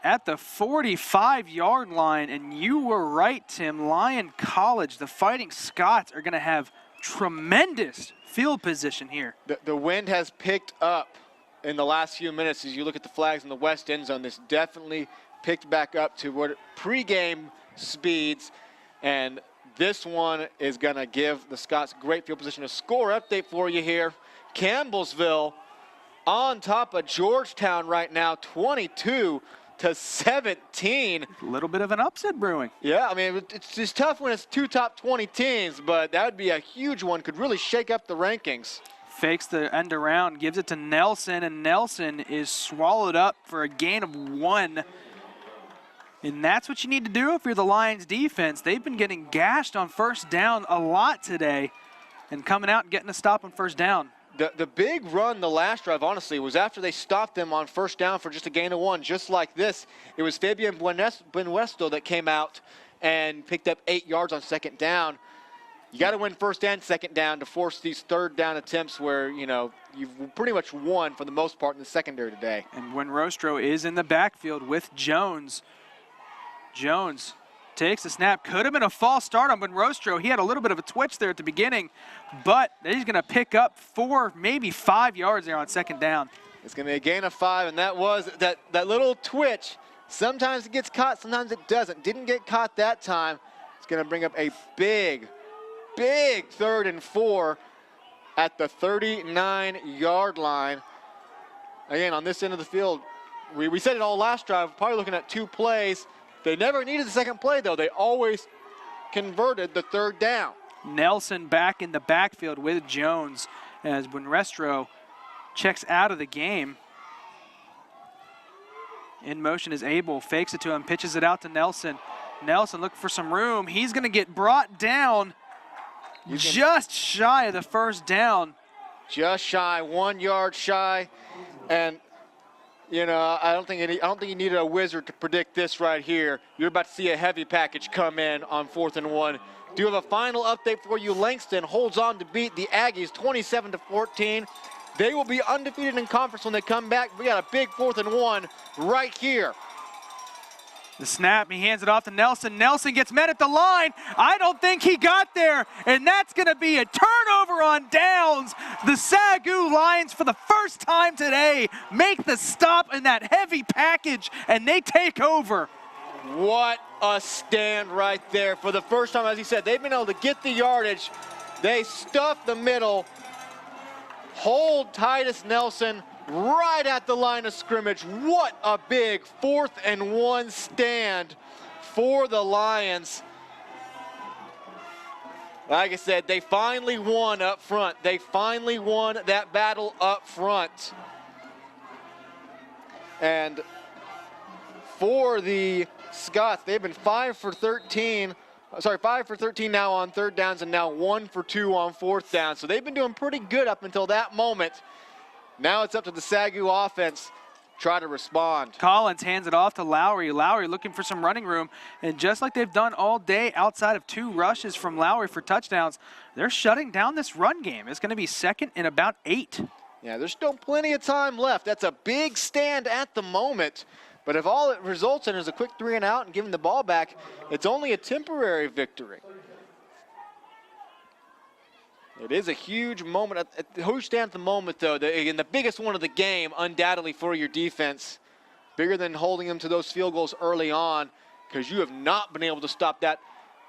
at the 45-yard line. And you were right, Tim. Lyon College, the Fighting Scots, are going to have tremendous field position here. The wind has picked up in the last few minutes. As you look at the flags in the west end zone, this definitely picked back up to what pregame speeds, and this one is going to give the Scots great field position. A score update for you here. Campbellsville on top of Georgetown right now, 22-17. A little bit of an upset brewing. Yeah, I mean, it's just tough when it's 2 top 20 teams, but that would be a huge one. Could really shake up the rankings. Fakes the end around, gives it to Nelson, and Nelson is swallowed up for a gain of 1. And that's what you need to do if you're the Lions defense. They've been getting gashed on 1st down a lot today and coming out and getting a stop on 1st down. The big run the last drive, honestly, was after they stopped them on 1st down for just a gain of 1, just like this. It was Fabian Buenuesto that came out and picked up 8 yards on 2nd down. You got to win 1st and 2nd down to force these 3rd down attempts where, you know, you've pretty much won for the most part in the secondary today. And Buenuesto is in the backfield with Jones. Jones takes the snap. Could have been a false start on Buenuesto. He had a little bit of a twitch there at the beginning, but he's going to pick up 4, maybe 5 yards there on 2nd down. It's going to be a gain of 5, and that was that little twitch. Sometimes it gets caught, sometimes it doesn't. Didn't get caught that time. It's going to bring up a big 3rd and 4 at the 39-yard line. Again, on this end of the field, we said it all last drive, probably looking at 2 plays. They never needed the 2nd play, though. They always converted the 3rd down. Nelson back in the backfield with Jones as Buenuesto checks out of the game. In motion is Abel, fakes it to him, pitches it out to Nelson. Nelson looking for some room. He's going to get brought down just shy of the 1st down. Just shy, 1 yard shy, and you know, I don't think you needed a wizard to predict this right here. You're about to see a heavy package come in on 4th and 1. Do have a final update for you. Langston holds on to beat the Aggies 27-14. They will be undefeated in conference when they come back. We got a big 4th and 1 right here. The snap, he hands it off to Nelson. Nelson gets met at the line. I don't think he got there, and that's going to be a turnover on downs. The SAGU Lions, for the first time today, make the stop in that heavy package, and they take over. What a stand right there. For the first time, as he said, they've been able to get the yardage. They stuff the middle, hold Titus Nelson right at the line of scrimmage. What a big 4th and 1 stand for the Lions. Like I said, they finally won up front. They finally won that battle up front. And for the Scots, they've been 5 for 13 now on 3rd downs, and now 1 for 2 on 4th down. So they've been doing pretty good up until that moment. Now it's up to the SAGU offense try to respond. Collins hands it off to Lowry. Lowry looking for some running room, and just like they've done all day outside of 2 rushes from Lowry for touchdowns, they're shutting down this run game. It's going to be 2nd and about 8. Yeah, there's still plenty of time left. That's a big stand at the moment. But if all it results in is a quick 3 and out and giving the ball back, it's only a temporary victory. It is a huge moment. Huge stand at the moment, though. Again, the biggest one of the game, undoubtedly, for your defense. Bigger than holding them to those field goals early on, because you have not been able to stop that.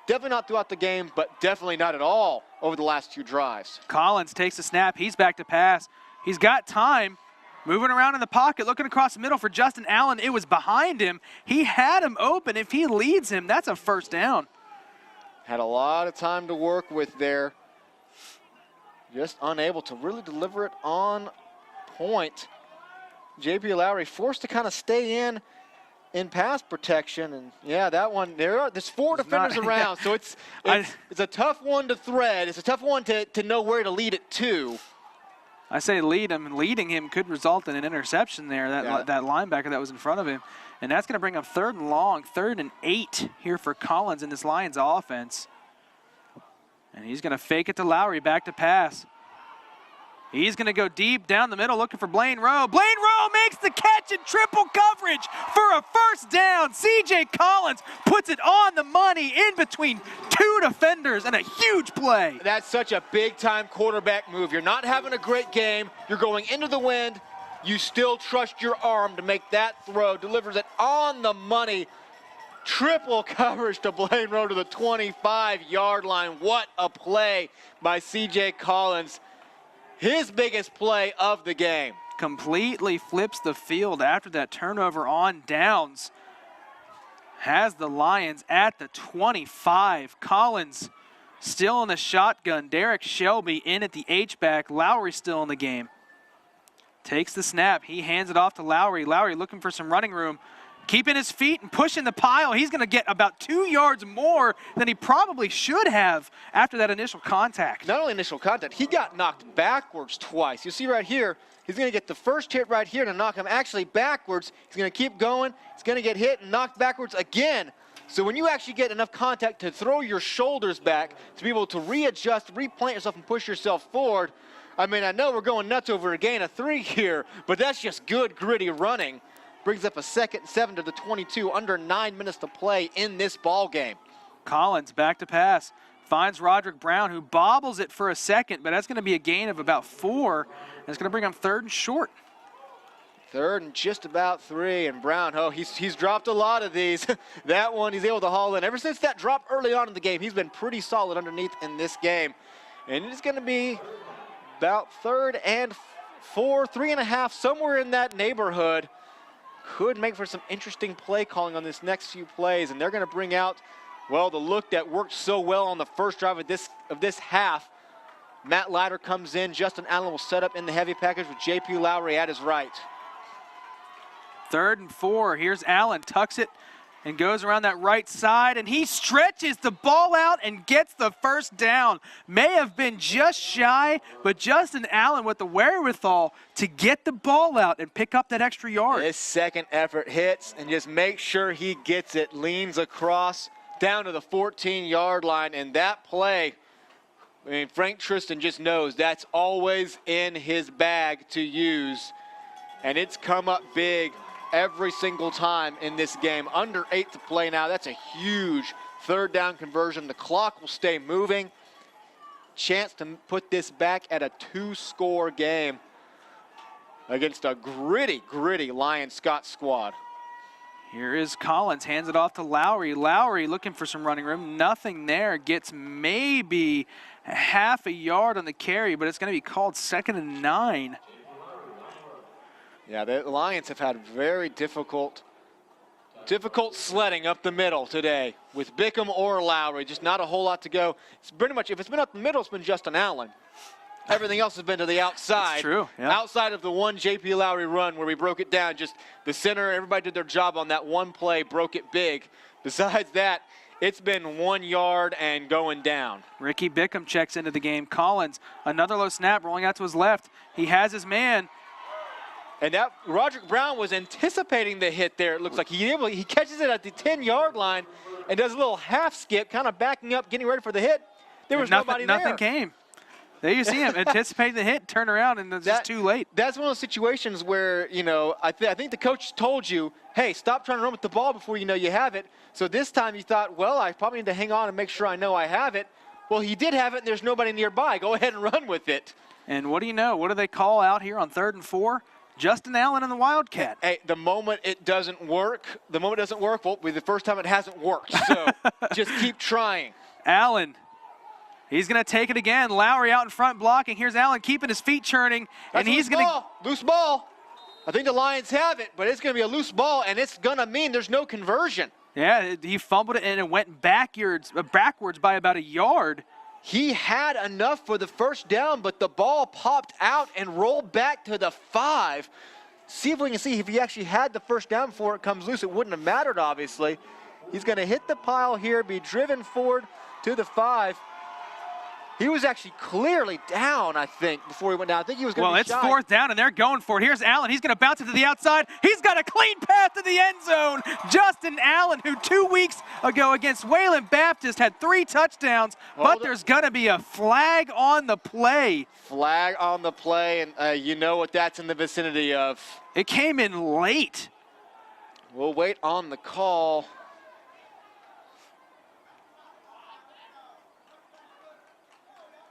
Definitely not throughout the game, but definitely not at all over the last 2 drives. Collins takes the snap. He's back to pass. He's got time. Moving around in the pocket, looking across the middle for Justin Allen. It was behind him. He had him open. If he leads him, that's a 1st down. Had a lot of time to work with there. Just unable to really deliver it on point. JP Lowry forced to kind of stay in pass protection, and yeah, that one, there's 4 defenders around, so it's a tough one to thread. It's a tough one to know where to lead it to. I say lead him, and leading him could result in an interception there, that linebacker that was in front of him. And that's going to bring up 3rd and long, 3rd and 8 here for Collins in this Lions offense. And he's going to fake it to Lowry, back to pass. He's going to go deep down the middle looking for Blaine Rowe. Blaine Rowe makes the catch in triple coverage for a 1st down. CJ Collins puts it on the money in between 2 defenders, and a huge play. That's such a big-time quarterback move. You're not having a great game. You're going into the wind. You still trust your arm to make that throw. Delivers it on the money. Triple coverage to Blaine Rowe to the 25-yard line. What a play by CJ Collins. His biggest play of the game. Completely flips the field after that turnover on downs. Has the Lions at the 25. Collins still in the shotgun. Derek Shelby in at the H-back. Lowry still in the game. Takes the snap. He hands it off to Lowry. Lowry looking for some running room. Keeping his feet and pushing the pile. He's going to get about 2 yards more than he probably should have after that initial contact. Not only initial contact, he got knocked backwards twice. You see right here, he's going to get the first hit right here to knock him actually backwards. He's going to keep going. He's going to get hit and knocked backwards again. So when you actually get enough contact to throw your shoulders back, to be able to readjust, replant yourself, and push yourself forward, I mean, I know we're going nuts over a gain of 3 here, but that's just good, gritty running. Brings up a 2nd and 7 to the 22, under 9 minutes to play in this ball game. Collins back to pass. Finds Roderick Brown, who bobbles it for a second, but that's going to be a gain of about 4. And it's going to bring him 3rd and short. 3rd and just about 3, and Brown, he's dropped a lot of these. That one he's able to haul in. Ever since that drop early on in the game, he's been pretty solid underneath in this game. And it's going to be about 3rd and 4, 3.5, somewhere in that neighborhood. Could make for some interesting play calling on this next few plays, and they're going to bring out, well, the look that worked so well on the first drive of this half. Matt Latter comes in. Justin Allen will set up in the heavy package with JP Lowry at his right. 3rd and 4. Here's Allen, tucks it and goes around that right side, and he stretches the ball out and gets the 1st down. May have been just shy, but Justin Allen with the wherewithal to get the ball out and pick up that extra yard. His second effort hits and just make sure he gets it. Leans across, down to the 14-yard line. And that play, I mean, Frank Tristan just knows that's always in his bag to use. And it's come up big every single time in this game. Under 8 to play now. That's a huge third down conversion. The clock will stay moving. Chance to put this back at a 2-score game against a gritty Lyon Scott squad. Here is Collins, hands it off to Lowry. Lowry looking for some running room. Nothing there. Gets maybe half a yard on the carry, but it's going to be called 2nd and 9. Yeah, the Lions have had very difficult sledding up the middle today with Bickham or Lowry. Just not a whole lot to go. It's pretty much, if it's been up the middle, it's been Justin Allen. Everything else has been to the outside. That's true, yeah. Outside of the one J.P. Lowry run where we broke it down, just the center, everybody did their job on that one play, broke it big. Besides that, it's been 1 yard and going down. Ricky Bickham checks into the game. Collins, another low snap, rolling out to his left. He has his man. And that Roderick Brown was anticipating the hit there. It looks like he catches it at the 10-yard line and does a little half skip, kind of backing up, getting ready for the hit. There was nobody there. Nothing came. There you see him anticipating the hit, turn around, and it's just too late. That's one of those situations where, you know, I think the coach told you, hey, stop trying to run with the ball before you know you have it. So this time you thought, well, I probably need to hang on and make sure I know I have it. Well, he did have it, and there's nobody nearby. Go ahead and run with it. And what do you know? What do they call out here on 3rd and 4? Justin Allen and the Wildcat. Hey, the moment it doesn't work, well, be the first time it hasn't worked. So just keep trying. Allen. He's going to take it again. Lowry out in front blocking. Here's Allen keeping his feet churning. That's and he's going to loose ball. I think the Lions have it, but it's going to be a loose ball, and it's going to mean there's no conversion. Yeah, he fumbled it, and it went backwards by about a yard. He had enough for the first down, but the ball popped out and rolled back to the 5. See if we can see if he actually had the first down before it comes loose. It wouldn't have mattered, obviously. He's going to hit the pile here, be driven forward to the 5. He was actually clearly down, I think, before he went down. I think he was going to be shy. Well, it's 4th down, and they're going for it. Here's Allen. He's going to bounce it to the outside. He's got a clean path to the end zone. Justin Allen, who 2 weeks ago against Wayland Baptist had 3 touchdowns, but there's going to be a flag on the play. Flag on the play, and you know what that's in the vicinity of. It came in late. We'll wait on the call.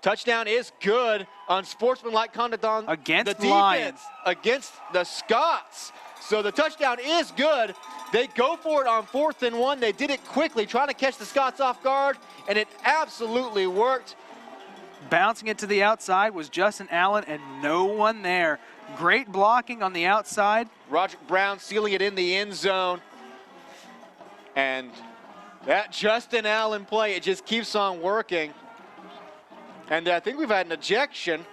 Touchdown is good on sportsmanlike conduct on against the defense, Lions. Against the Scots. So the touchdown is good. They go for it on 4th and 1. They did it quickly, trying to catch the Scots off guard, and it absolutely worked. Bouncing it to the outside was Justin Allen, and no one there. Great blocking on the outside. Roderick Brown sealing it in the end zone. And that Justin Allen play, it just keeps on working. And I think we've had an ejection.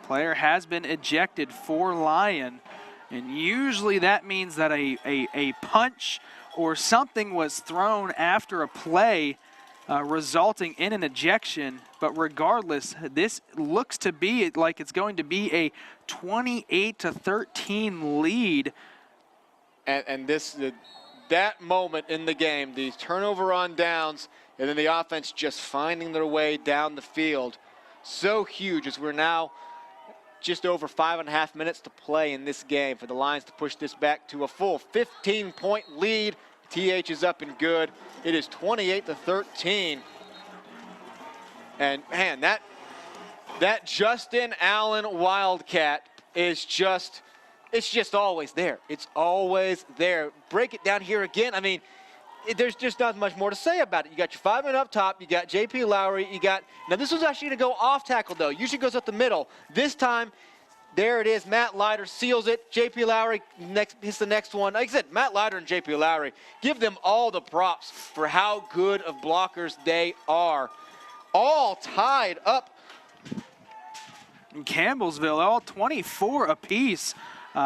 Player has been ejected for Lyon. And usually that means that a punch or something was thrown after a play, resulting in an ejection. But regardless, this looks to be like it's going to be a 28-13 lead. And that moment in the game, the turnover on downs, and then the offense just finding their way down the field. So huge as we're now just over 5.5 minutes to play in this game for the Lions to push this back to a full 15-point lead. TH is up and good. It is 28-13. And man, that Justin Allen Wildcat is just, it's just always there. It's always there. Break it down here again. I mean, there's just not much more to say about it. You got your 5-man up top. You got J.P. Lowry. Now this was actually going to go off tackle, though. Usually goes up the middle. This time, there it is. Matt Leiter seals it. J.P. Lowry hits the next one. Like I said, Matt Leiter and J.P. Lowry, give them all the props for how good of blockers they are. All tied up. In Campbellsville, all 24 apiece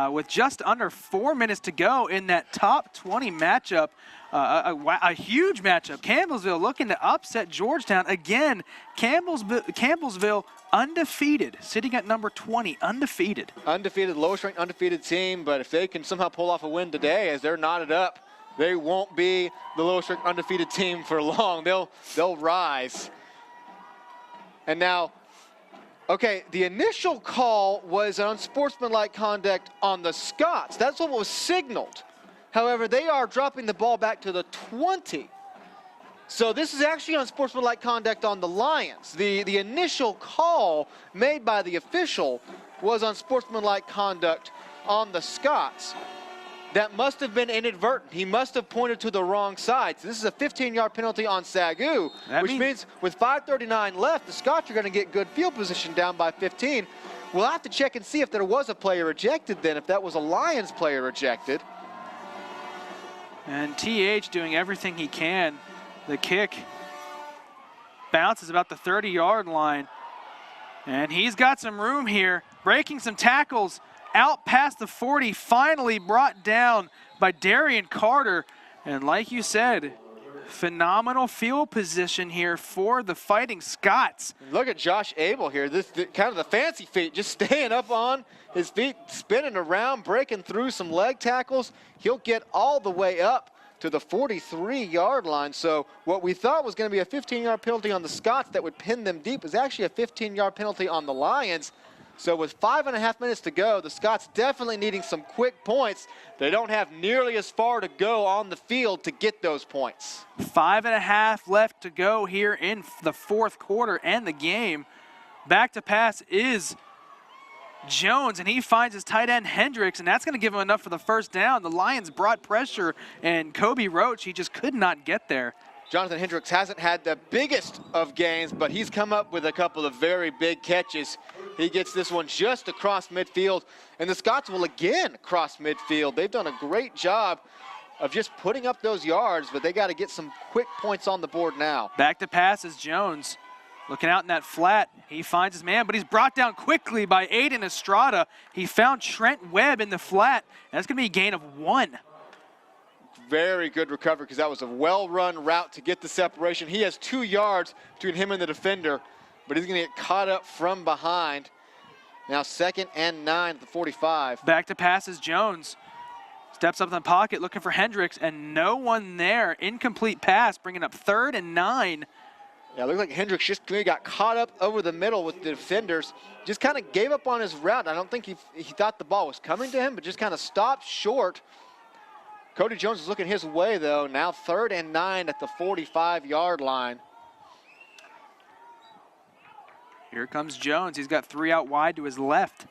with just under 4 minutes to go in that top 20 matchup. A huge matchup. Campbellsville looking to upset Georgetown. Again, Campbellsville undefeated, sitting at number 20, undefeated. Undefeated, lowest ranked undefeated team, but if they can somehow pull off a win today as they're knotted up, they won't be the lowest ranked undefeated team for long. They'll rise. And now, okay, the initial call was unsportsmanlike conduct on the Scots. That's what was signaled. However, they are dropping the ball back to the 20. So this is actually unsportsmanlike conduct on the Lions. The initial call made by the official was unsportsmanlike conduct on the Scots. That must have been inadvertent. He must have pointed to the wrong side. So this is a 15-yard penalty on SAGU, which means with 5:39 left, the Scots are going to get good field position down by 15. We'll have to check and see if there was a player ejected then, if that was a Lions player ejected. And TH doing everything he can. The kick bounces about the 30-yard line. And he's got some room here, breaking some tackles out past the 40, finally brought down by Darian Carter. And like you said, phenomenal field position here for the Fighting Scots. Look at Josh Abel here, kind of the fancy feet, just staying up on his feet, spinning around, breaking through some leg tackles. He'll get all the way up to the 43-yard line. So what we thought was going to be a 15-yard penalty on the Scots that would pin them deep is actually a 15-yard penalty on the Lions. So with 5.5 minutes to go, the Scots definitely needing some quick points. They don't have nearly as far to go on the field to get those points. 5.5 left to go here in the fourth quarter and the game. Back to pass is Jones, and he finds his tight end Hendricks, and that's going to give him enough for the first down. The Lions brought pressure, and Kobe Roach, he just could not get there. Jonathan Hendricks hasn't had the biggest of gains, but he's come up with a couple of very big catches. He gets this one just across midfield, and the Scots will again cross midfield. They've done a great job of just putting up those yards, but they got to get some quick points on the board now. Back to pass is Jones. Looking out in that flat, he finds his man, but he's brought down quickly by Aiden Estrada. He found Trent Webb in the flat, and that's going to be a gain of 1. Very good recovery because that was a well-run route to get the separation. He has 2 yards between him and the defender, but he's going to get caught up from behind. Now 2nd and 9 at the 45. Back to pass is Jones. Steps up in the pocket looking for Hendricks, and no one there. Incomplete pass, bringing up 3rd and 9. Yeah, it looked like Hendricks just got caught up over the middle with the defenders. Just kind of gave up on his route. I don't think he thought the ball was coming to him, but just kind of stopped short. Cody Jones is looking his way, though. Now 3rd and 9 at the 45-yard line. Here comes Jones. He's got 3 out wide to his left.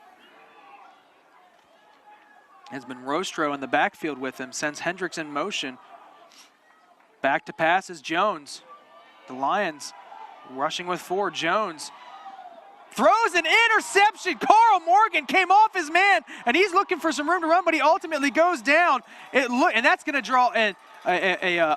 Has been Rostro in the backfield with him, sends Hendricks in motion. Back to pass is Jones. The Lions rushing with 4. Jones throws an interception. Carl Morgan came off his man, and he's looking for some room to run, but he ultimately goes down. And that's going to draw an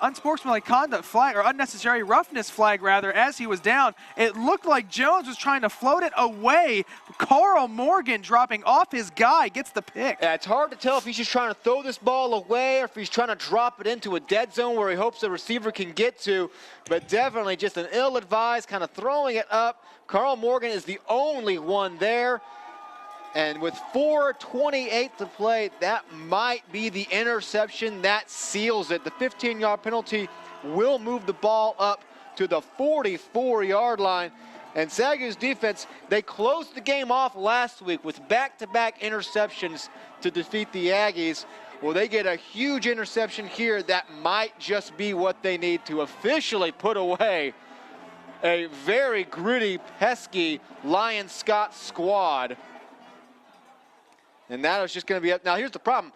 unsportsmanlike conduct flag, or unnecessary roughness flag, rather, as he was down. It looked like Jones was trying to float it away. Carl Morgan dropping off his guy gets the pick. Yeah, it's hard to tell if he's just trying to throw this ball away or if he's trying to drop it into a dead zone where he hopes the receiver can get to, but definitely just an ill-advised kind of throwing it up. Carl Morgan is the only one there. And with 4:28 to play, that might be the interception that seals it. The 15-yard penalty will move the ball up to the 44-yard line. And SAGU's defense, they closed the game off last week with back-to-back interceptions to defeat the Aggies. Well, they get a huge interception here that might just be what they need to officially put away a very gritty, pesky Lion-Scott squad. And that is just going to be up. Now, here's the problem.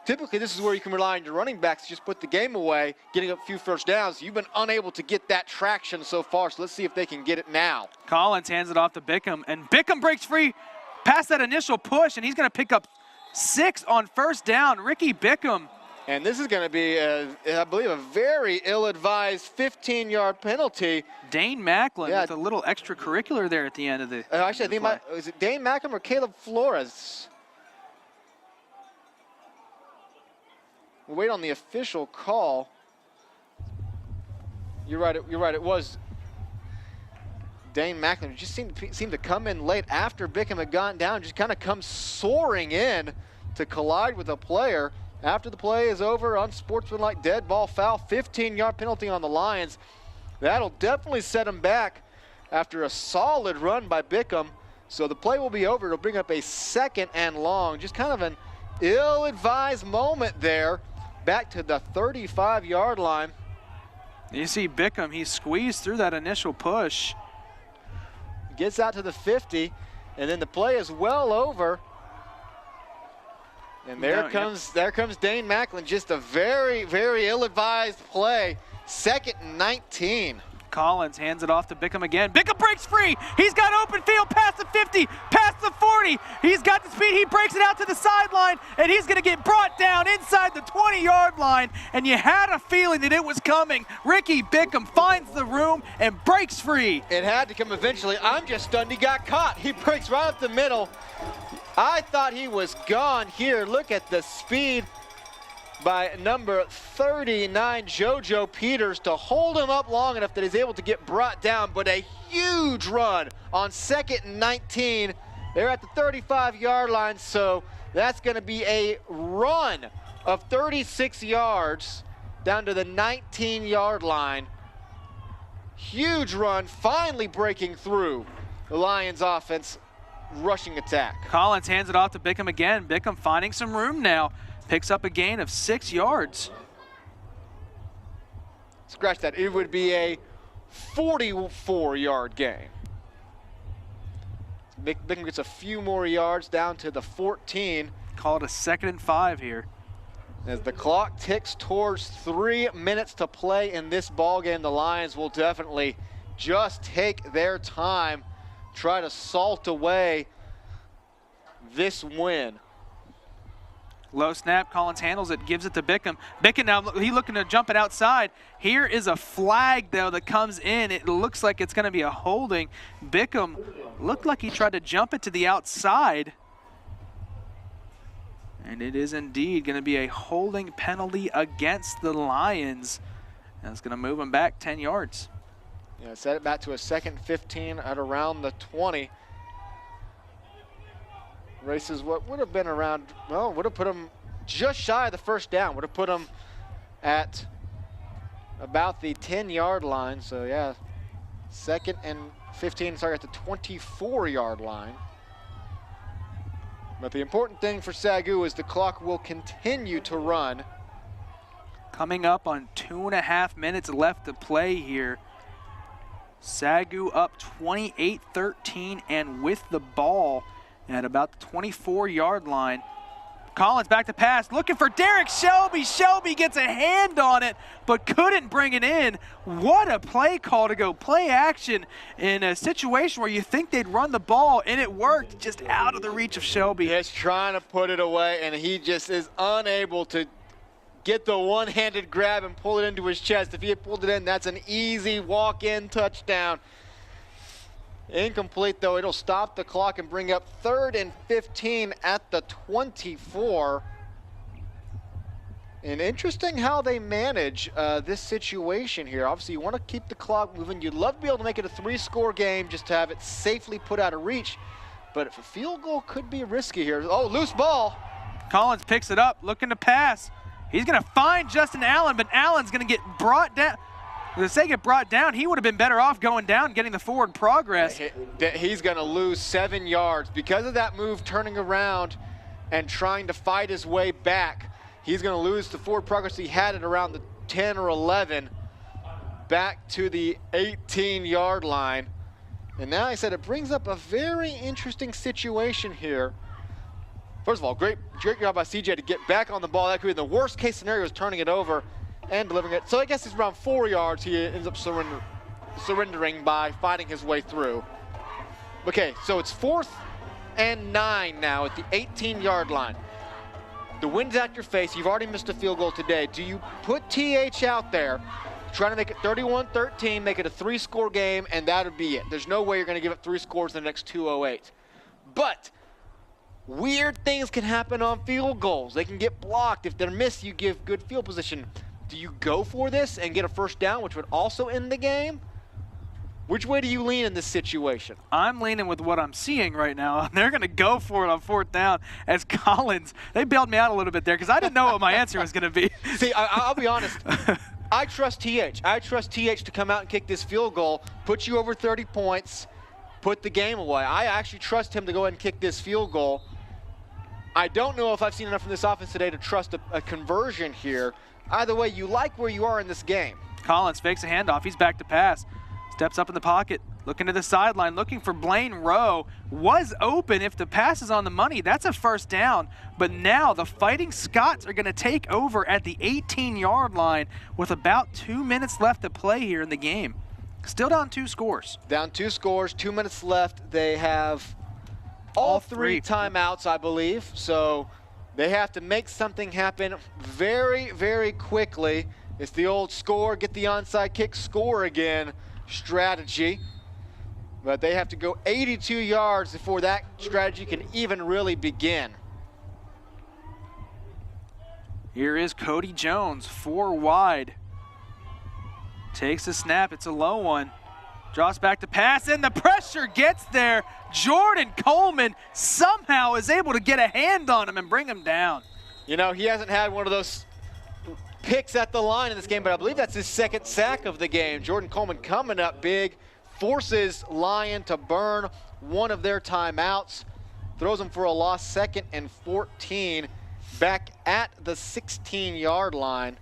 Typically, this is where you can rely on your running backs to just put the game away, getting a few first downs. You've been unable to get that traction so far, so let's see if they can get it now. Collins hands it off to Bickham, and Bickham breaks free past that initial push, and he's going to pick up 6 on first down. Ricky Bickham. And this is going to be, I believe, a very ill-advised 15-yard penalty. Dane Macklin with a little extracurricular there at the end of the actually, I think is it Dane Macklin or Caleb Flores? We'll wait on the official call. You're right. It was Dane Macklin. Just seemed to come in late after Bickham had gone down. Just kind of come soaring in to collide with a player. after the play is over, unsportsmanlike dead ball foul, 15-yard penalty on the Lions. That'll definitely set them back after a solid run by Bickham. So the play will be over. It'll bring up a 2nd and long. Just kind of an ill-advised moment there. Back to the 35-yard line. You see Bickham, he squeezed through that initial push. Gets out to the 50, and then the play is well over. And there comes Dane Macklin. Just a very, very ill-advised play. 2nd and 19. Collins hands it off to Bickham again. Bickham breaks free. He's got open field past the 50, past the 40. He's got the speed. He breaks it out to the sideline, and he's going to get brought down inside the 20-yard line. And you had a feeling that it was coming. Ricky Bickham finds the room and breaks free. It had to come eventually. I'm just stunned he got caught. He breaks right up the middle. I thought he was gone here. Look at the speed by number 39, JoJo Peters, to hold him up long enough that he's able to get brought down, but a huge run on 2nd and 19. They're at the 35-yard line, so that's going to be a run of 36 yards down to the 19-yard line. Huge run, finally breaking through the Lions offense rushing attack. Collins hands it off to Bickham again. Bickham finding some room now. Picks up a gain of 6 yards. Scratch that. It would be a 44-yard gain. Bickham gets a few more yards down to the 14. Call it a 2nd and 5 here. As the clock ticks towards 3 minutes to play in this ball game, the Lions will definitely just take their time, try to salt away this win. Low snap, Collins handles it, gives it to Bickham. Bickham now, he looking to jump it outside. Here is a flag, though, that comes in. It looks like it's going to be a holding. Bickham looked like he tried to jump it to the outside. And it is indeed going to be a holding penalty against the Lions. That's going to move them back 10 yards. Yeah, set it back to a 2nd and 15 at around the 20. Races what would have been around, well, would have put them just shy of the 1st down. Would have put them at about the 10-yard line. So, yeah, 2nd and 15, sorry, at the 24-yard line. But the important thing for SAGU is the clock will continue to run. Coming up on 2.5 minutes left to play here. SAGU up 28-13 and with the ball at about the 24-yard line. Collins back to pass, looking for Derek Shelby. Shelby gets a hand on it, but couldn't bring it in. What a play call to go play action in a situation where you think they'd run the ball, and it worked, just out of the reach of Shelby. He's trying to put it away, and he just is unable to get the one-handed grab and pull it into his chest. If he had pulled it in, that's an easy walk-in touchdown. Incomplete, though. It'll stop the clock and bring up 3rd and 15 at the 24. And interesting how they manage this situation here. Obviously, you want to keep the clock moving. You'd love to be able to make it a 3-score game just to have it safely put out of reach. But if a field goal could be risky here. Oh, loose ball. Collins picks it up, looking to pass. He's going to find Justin Allen, but Allen's going to get brought down. If they get brought down, he would have been better off going down, getting the forward progress. He's going to lose 7 yards. Because of that move, turning around and trying to fight his way back, he's going to lose the forward progress he had at around the 10 or 11, back to the 18-yard line. And now I said it brings up a very interesting situation here. First of all, great job by CJ to get back on the ball. That could be the worst case scenario, is turning it over and delivering it. So I guess it's around 4 yards. He ends up surrendering by fighting his way through. Okay, so it's 4th and 9 now at the 18-yard line. The wind's at your face. You've already missed a field goal today. Do you put TH out there, trying to make it 31-13, make it a 3-score game, and that would be it? There's no way you're going to give up 3 scores in the next 2:08. But weird things can happen on field goals. They can get blocked. If they're missed, you give good field position. Do you go for this and get a 1st down, which would also end the game? Which way do you lean in this situation? I'm leaning with what I'm seeing right now. They're going to go for it on 4th down as Collins. They bailed me out a little bit there because I didn't know what my answer was going to be. See, I'll be honest. I trust TH. I trust TH to come out and kick this field goal, put you over 30 points, put the game away. I actually trust him to go ahead and kick this field goal. I don't know if I've seen enough from this offense today to trust a conversion here. Either way, you like where you are in this game. Collins fakes a handoff. He's back to pass. Steps up in the pocket, looking to the sideline, looking for Blaine Rowe. Was open. If the pass is on the money, that's a 1st down. But now the Fighting Scots are going to take over at the 18-yard line with about 2 minutes left to play here in the game. Still down 2 scores. Down 2 scores, 2 minutes left. They have all 3 timeouts, I believe. So they have to make something happen very, very quickly. It's the old score, get the onside kick, score again strategy. But they have to go 82 yards before that strategy can even really begin. Here is Cody Jones, 4 wide. Takes the snap, it's a low one. Draws back to pass, and the pressure gets there. Jordan Coleman somehow is able to get a hand on him and bring him down. You know, he hasn't had one of those picks at the line in this game, but I believe that's his 2nd sack of the game. Jordan Coleman coming up big, forces Lyon to burn one of their timeouts, throws them for a loss, 2nd and 14, back at the 16-yard line.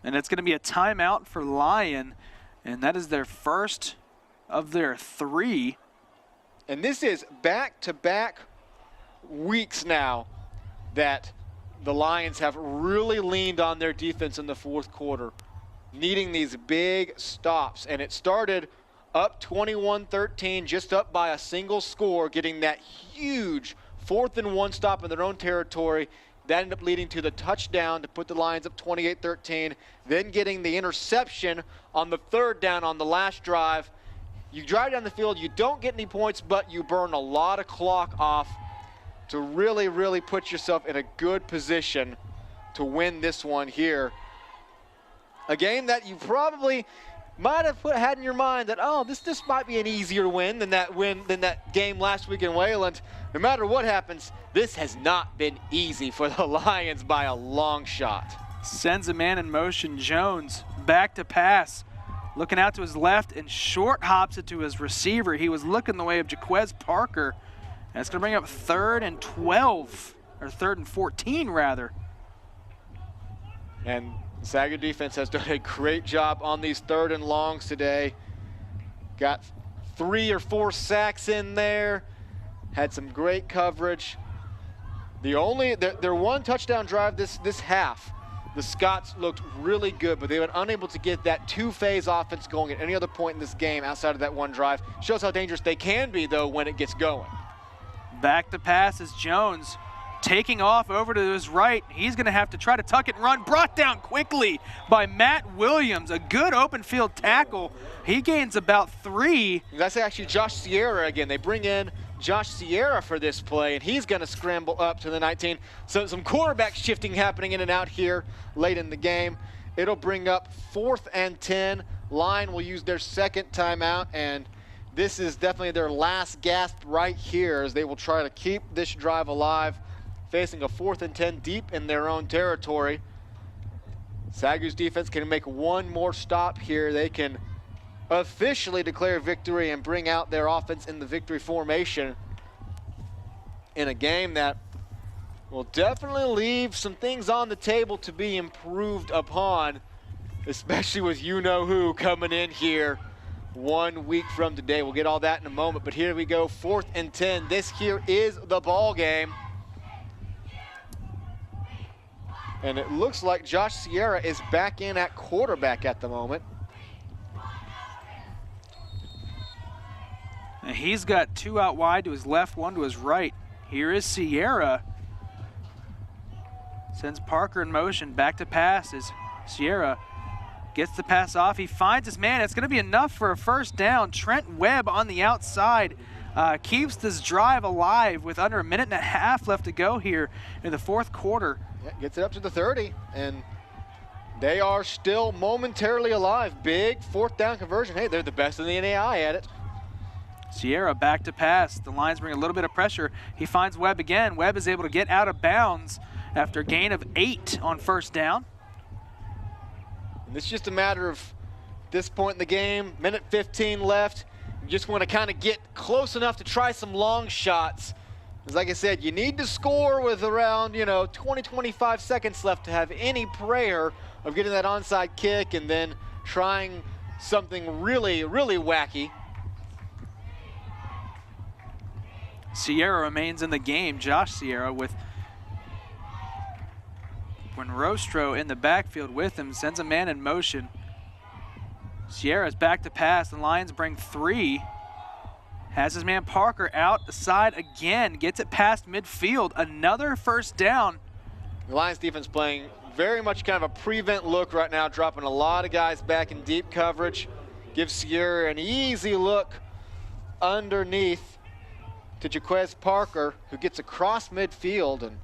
And it's going to be a timeout for Lyon, and that is their first of their 3. And this is back-to-back weeks now that the Lions have really leaned on their defense in the 4th quarter, needing these big stops. And it started up 21-13, just up by a single score, getting that huge 4th and 1 stop in their own territory. That ended up leading to the touchdown to put the Lions up 28-13, then getting the interception on the 3rd down on the last drive. You drive down the field, you don't get any points, but you burn a lot of clock off to really, really put yourself in a good position to win this one here. A game that you probably might have had in your mind that, oh, this might be an easier win than that game last week in Wayland. No matter what happens, this has not been easy for the Lions by a long shot. Sends a man in motion. Jones back to pass. Looking out to his left and short hops it to his receiver. He was looking the way of Jaquez Parker. And it's going to bring up 3rd and 12, or 3rd and 14 rather. And SAGU defense has done a great job on these 3rd and longs today. Got 3 or 4 sacks in there. Had some great coverage. Their one touchdown drive this half, the Scots looked really good, but they were unable to get that 2-phase offense going at any other point in this game outside of that one drive. Shows how dangerous they can be, though, when it gets going. Back to pass is Jones. Taking off over to his right. He's going to have to try to tuck it and run. Brought down quickly by Matt Williams. A good open field tackle. He gains about 3. That's actually Josh Sierra again. They bring in Josh Sierra for this play, and he's going to scramble up to the 19. So some quarterback shifting happening in and out here late in the game. It'll bring up 4th and 10. Lyon will use their 2nd timeout, and this is definitely their last gasp right here as they will try to keep this drive alive, facing a 4th and 10 deep in their own territory. SAGU's defense can make one more stop here. They can officially declare victory and bring out their offense in the victory formation in a game that will definitely leave some things on the table to be improved upon, especially with you-know-who coming in here 1 week from today. We'll get all that in a moment, but here we go, 4th and 10. This here is the ball game. And it looks like Josh Sierra is back in at quarterback at the moment. And he's got 2 out wide to his left, 1 to his right. Here is Sierra. Sends Parker in motion. Back to pass is Sierra. Gets the pass off. He finds his man. It's going to be enough for a 1st down. Trent Webb on the outside keeps this drive alive with under a minute and a half left to go here in the 4th quarter. Yeah, gets it up to the 30, and they are still momentarily alive. Big fourth down conversion. Hey, they're the best in the NAIA at it. Sierra back to pass. The Lions bring a little bit of pressure. He finds Webb again. Webb is able to get out of bounds after a gain of 8 on first down. And it's just a matter of this point in the game, minute 15 left. You just want to kind of get close enough to try some long shots. Because like I said, you need to score with around, 20, 25 seconds left to have any prayer of getting that onside kick and then trying something really, really wacky. Sierra remains in the game. Josh Sierra with Rostro in the backfield with him, sends a man in motion. Sierra's back to pass. The Lions bring 3. Has his man Parker out the side again. Gets it past midfield. Another first down. The Lions defense playing very much kind of a prevent look right now, dropping a lot of guys back in deep coverage. Gives Sierra an easy look underneath to Jaquez Parker, who gets across midfield. And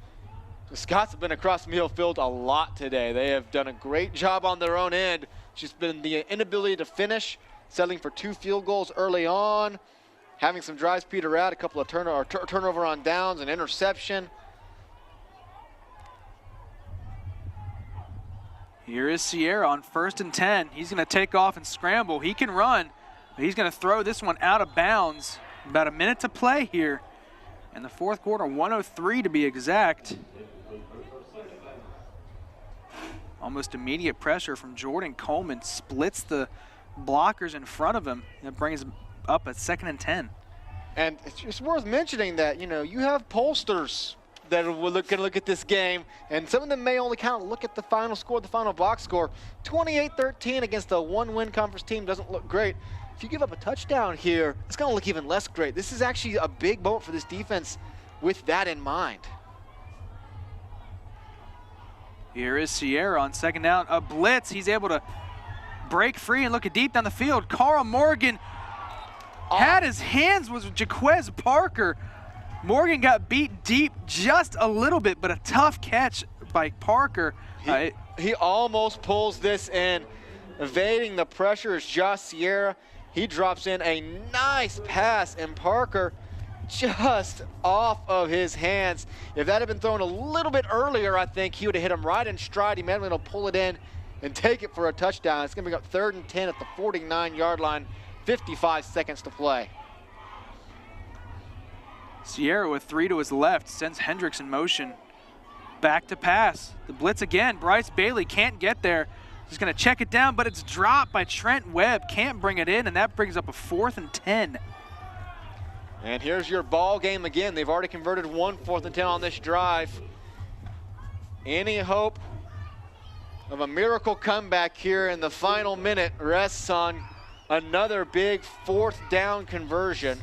the Scots have been across midfield a lot today. They have done a great job on their own end. It's just been the inability to finish, settling for 2 field goals early on, having some drives peter out, a couple of turnover on downs, an interception. Here is Sierra on 1st and 10. He's going to take off and scramble. He can run, but he's going to throw this one out of bounds. About a minute to play here in the fourth quarter, 1:03 to be exact. Almost immediate pressure from Jordan Coleman, splits the blockers in front of him. That brings him up at 2nd and 10. And it's just worth mentioning that, you have pollsters that will look at this game, and some of them may only kind of look at the final score, the final box score. 28-13 against a 1-win conference team doesn't look great. If you give up a touchdown here, it's going to look even less great. This is actually a big moment for this defense with that in mind. Here is Sierra on 2nd down. A blitz. He's able to break free and look at deep down the field. Carl Morgan had his hands with Jaquez Parker. Morgan got beat deep just a little bit, but a tough catch by Parker. He almost pulls this in. Evading the pressure is Josh Sierra. He drops in a nice pass, and Parker just off of his hands. If that had been thrown a little bit earlier, I think he would have hit him right in stride. He might have been able to pull it in and take it for a touchdown. It's going to be up 3rd and 10 at the 49-yard line, 55 seconds to play. Sierra with 3 to his left, sends Hendricks in motion. Back to pass. The blitz again. Bryce Bailey can't get there. He's going to check it down, but it's dropped by Trent Webb. Can't bring it in, and that brings up a 4th and 10. And here's your ball game again. They've already converted 1 4th and 10 on this drive. Any hope of a miracle comeback here in the final minute rests on another big 4th down conversion.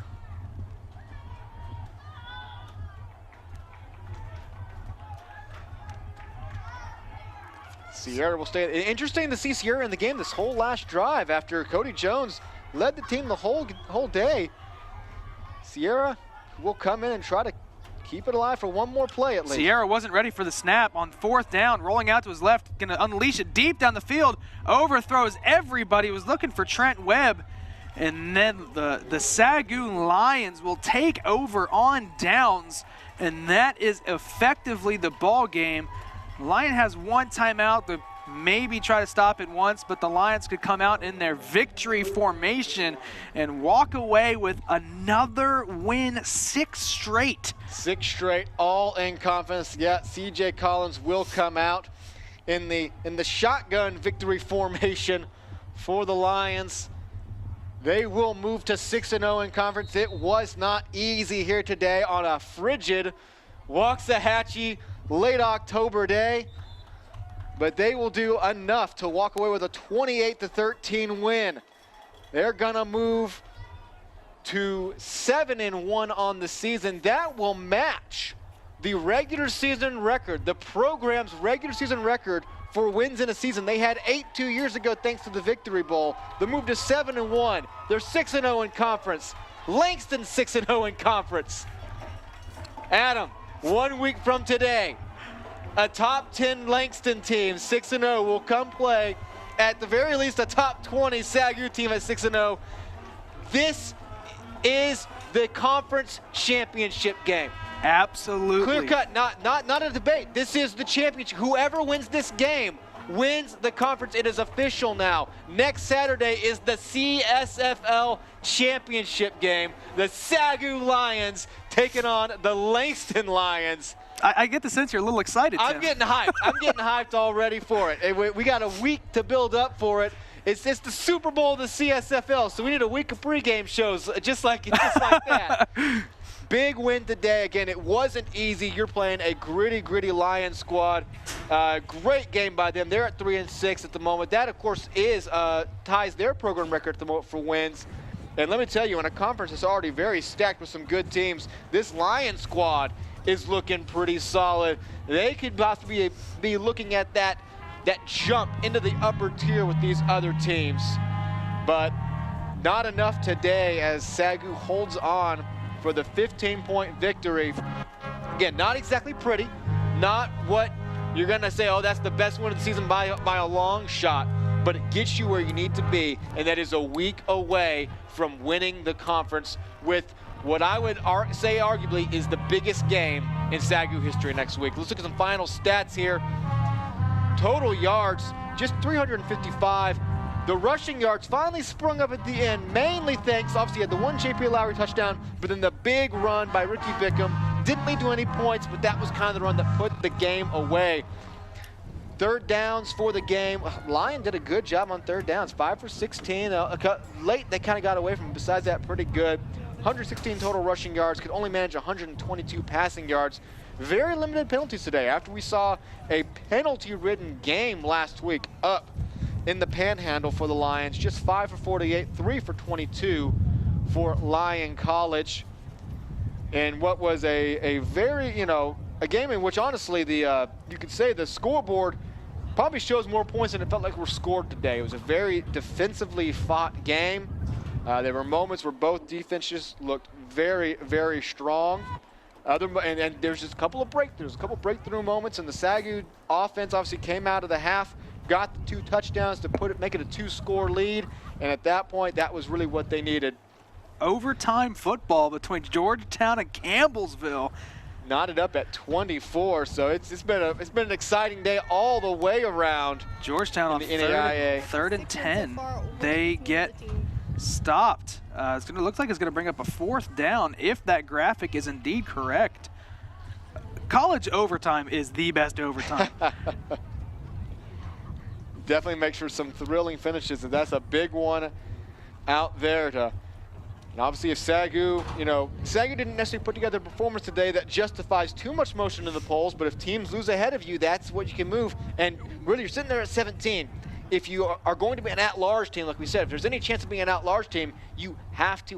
Sierra will stay. Interesting to see Sierra in the game this whole last drive after Cody Jones led the team the whole day. Sierra will come in and try to keep it alive for one more play at least. Sierra wasn't ready for the snap on 4th down, rolling out to his left, going to unleash it deep down the field, overthrows everybody, was looking for Trent Webb, and then the SAGU Lions will take over on downs, and that is effectively the ball game. Lyon has 1 timeout to maybe try to stop it once, but the Lions could come out in their victory formation and walk away with another win, 6 straight. 6 straight, all in confidence. Yeah, CJ Collins will come out in the shotgun victory formation for the Lions. They will move to 6-0 in conference. It was not easy here today on a frigid Waxahachie late October day, but they will do enough to walk away with a 28-13 win. They're gonna move to 7-1 on the season. That will match the regular season record, the program's regular season record for wins in a season. They had 8 2 years ago thanks to the Victory Bowl. The move to 7-1. They're 6-0 in conference. Langston 6-0 in conference. Adam, 1 week from today, a top 10 Langston team, 6-0, will come play at the very least a top 20 SAGU team at 6-0. This is the conference championship game. Absolutely. Clear cut, not a debate. This is the championship. Whoever wins this game wins the conference. It is official now. Next Saturday is the CSFL championship game. The SAGU Lions taking on the Langston Lions. I get the sense you're a little excited, Tim. I'm getting hyped. I'm getting hyped already for it. We got a week to build up for it. It's the Super Bowl of the CSFL, so we need a week of pregame shows just like that. Big win today. Again, it wasn't easy. You're playing a gritty Lions squad. Great game by them. They're at 3-6 at the moment. That, of course, ties their program record at the moment for wins. And let me tell you, in a conference that's already very stacked with some good teams, this Lions squad is looking pretty solid. They could possibly be looking at that jump into the upper tier with these other teams. But not enough today as SAGU holds on for the 15-point victory. Again, not exactly pretty, not what you're gonna say, oh, that's the best win of the season by a long shot, but it gets you where you need to be, and that is a week away from winning the conference with what I would say arguably is the biggest game in SAGU history next week. Let's look at some final stats here. Total yards, just 355. The rushing yards finally sprung up at the end, mainly thanks, obviously, had the one J.P. Lowry touchdown, but then the big run by Ricky Bickham. Didn't lead to any points, but that was kind of the run that put the game away. Third downs for the game. Lyon did a good job on third downs, 5 for 16. Late, they kind of got away from it. Besides that, pretty good. 116 total rushing yards, could only manage 122 passing yards. Very limited penalties today after we saw a penalty-ridden game last week up in the Panhandle for the Lions. Just 5 for 48, 3 for 22 for Lyon College. And what was a very, a game in which honestly you could say the scoreboard probably shows more points than it felt like were scored today. It was a very defensively fought game. There were moments where both defenses looked very strong. And there's just a couple of breakthrough moments, and the SAGU offense obviously came out of the half, got the 2 touchdowns to make it a 2-score lead, and at that point, that was really what they needed. Overtime football between Georgetown and Campbellsville. Knotted up at 24, so it's been an exciting day all the way around. Georgetown on the NAIA. third and 10. They get stopped. It looks like it's going to bring up a 4th down if that graphic is indeed correct. College overtime is the best overtime. Definitely makes for some thrilling finishes, and that's a big one out there. And obviously, if SAGU didn't necessarily put together a performance today that justifies too much motion in the polls, but if teams lose ahead of you, that's what you can move. And really, you're sitting there at 17. If you are going to be an at-large team, like we said, if there's any chance of being an at-large team, you have to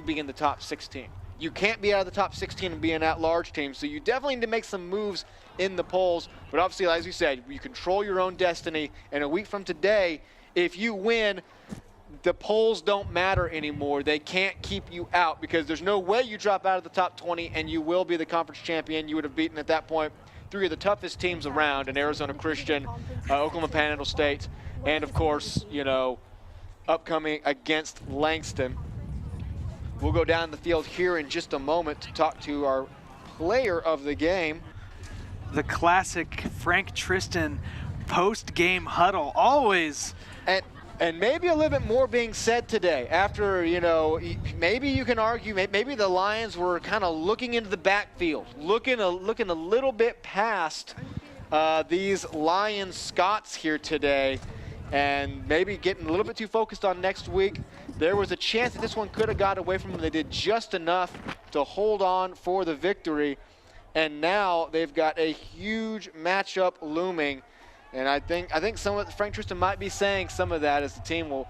be in the top 16. You can't be out of the top 16 and be an at-large team, so you definitely need to make some moves in the polls. But obviously, as we said, you control your own destiny, and a week from today, if you win, the polls don't matter anymore. They can't keep you out because there's no way you drop out of the top 20 and you will be the conference champion. You would have beaten at that point 3 of the toughest teams around in Arizona Christian, Oklahoma Panhandle State, and of course, upcoming against Langston. We'll go down the field here in just a moment to talk to our player of the game. The classic Frank Tristan post-game huddle, always. And maybe a little bit more being said today after, maybe you can argue, maybe the Lions were kind of looking into the backfield, looking a little bit past these Lions Scots here today, and maybe getting a little bit too focused on next week. There was a chance that this one could have got away from them. They did just enough to hold on for the victory, and now they've got a huge matchup looming. And I think some of Frank Tristan might be saying some of that as the team will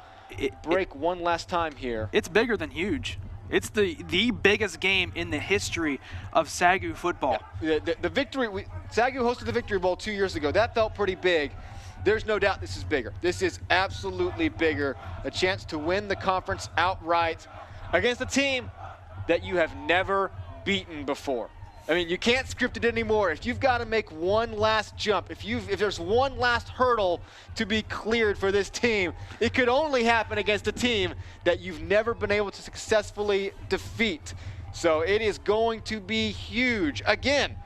break one last time here. It's bigger than huge. It's the biggest game in the history of SAGU football. Yeah. The victory, SAGU hosted the Victory Bowl 2 years ago. That felt pretty big. There's no doubt this is bigger. This is absolutely bigger. A chance to win the conference outright against a team that you have never beaten before. I mean, you can't script it anymore. If you've got to make one last jump, if there's one last hurdle to be cleared for this team, it could only happen against a team that you've never been able to successfully defeat. So it is going to be huge. Again,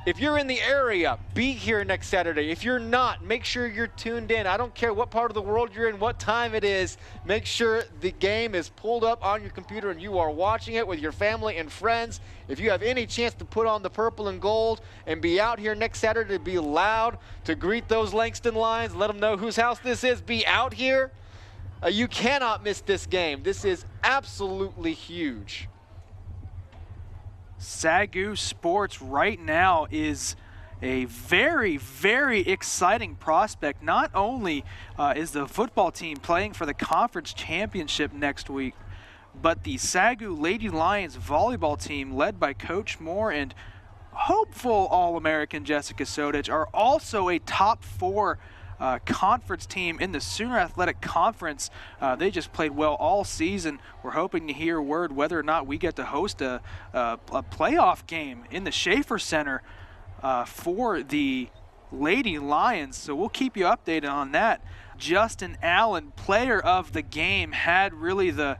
if you're in the area, be here next Saturday. If you're not, make sure you're tuned in. I don't care what part of the world you're in, what time it is. Make sure the game is pulled up on your computer and you are watching it with your family and friends. If you have any chance to put on the purple and gold and be out here next Saturday to be loud, to greet those Langston Lions, let them know whose house this is, be out here. You cannot miss this game. This is absolutely huge. SAGU Sports right now is a very, very exciting prospect. Not only is the football team playing for the conference championship next week, but the SAGU Lady Lions volleyball team led by Coach Moore and hopeful All-American Jessica Sodich are also a top 4 conference team in the Sooner Athletic Conference. They just played well all season. We're hoping to hear word whether or not we get to host a playoff game in the Schaefer Center for the Lady Lions. So we'll keep you updated on that. Justin Allen, player of the game, had really the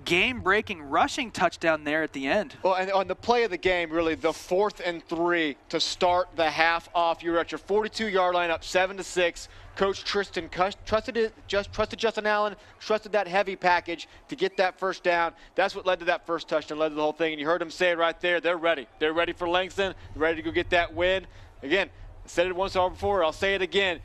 game-breaking rushing touchdown there at the end. Well, and on the play of the game, really, the 4th and 3 to start the half off. You were at your 42-yard line, up 7-6. Coach Tristan trusted Justin Allen, trusted that heavy package to get that first down. That's what led to that first touchdown, led to the whole thing. And you heard him say it right there. They're ready. They're ready for Langston. They're ready to go get that win. Again, I said it once before. I'll say it again.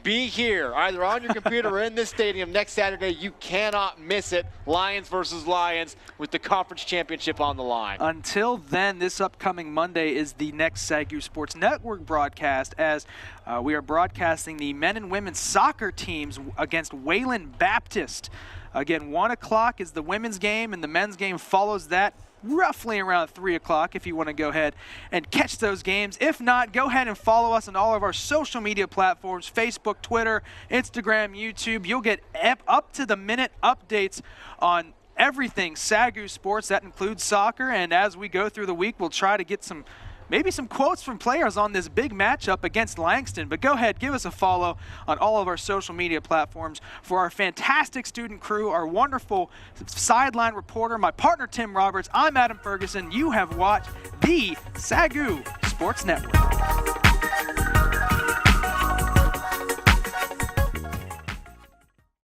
Be here, either on your computer or in this stadium next Saturday. You cannot miss it. Lions versus Lions with the conference championship on the line. Until then, this upcoming Monday is the next SAGU Sports Network broadcast, as we are broadcasting the men and women's soccer teams against Wayland Baptist. Again, 1 o'clock is the women's game, and the men's game follows that roughly around 3 o'clock if you want to go ahead and catch those games. If not, go ahead and follow us on all of our social media platforms, Facebook, Twitter, Instagram, YouTube. You'll get up-to-the-minute updates on everything SAGU Sports. That includes soccer, and as we go through the week, we'll try to get maybe some quotes from players on this big matchup against Langston. But go ahead, give us a follow on all of our social media platforms. For our fantastic student crew, our wonderful sideline reporter, my partner Tim Roberts, I'm Adam Ferguson. You have watched the SAGU Sports Network.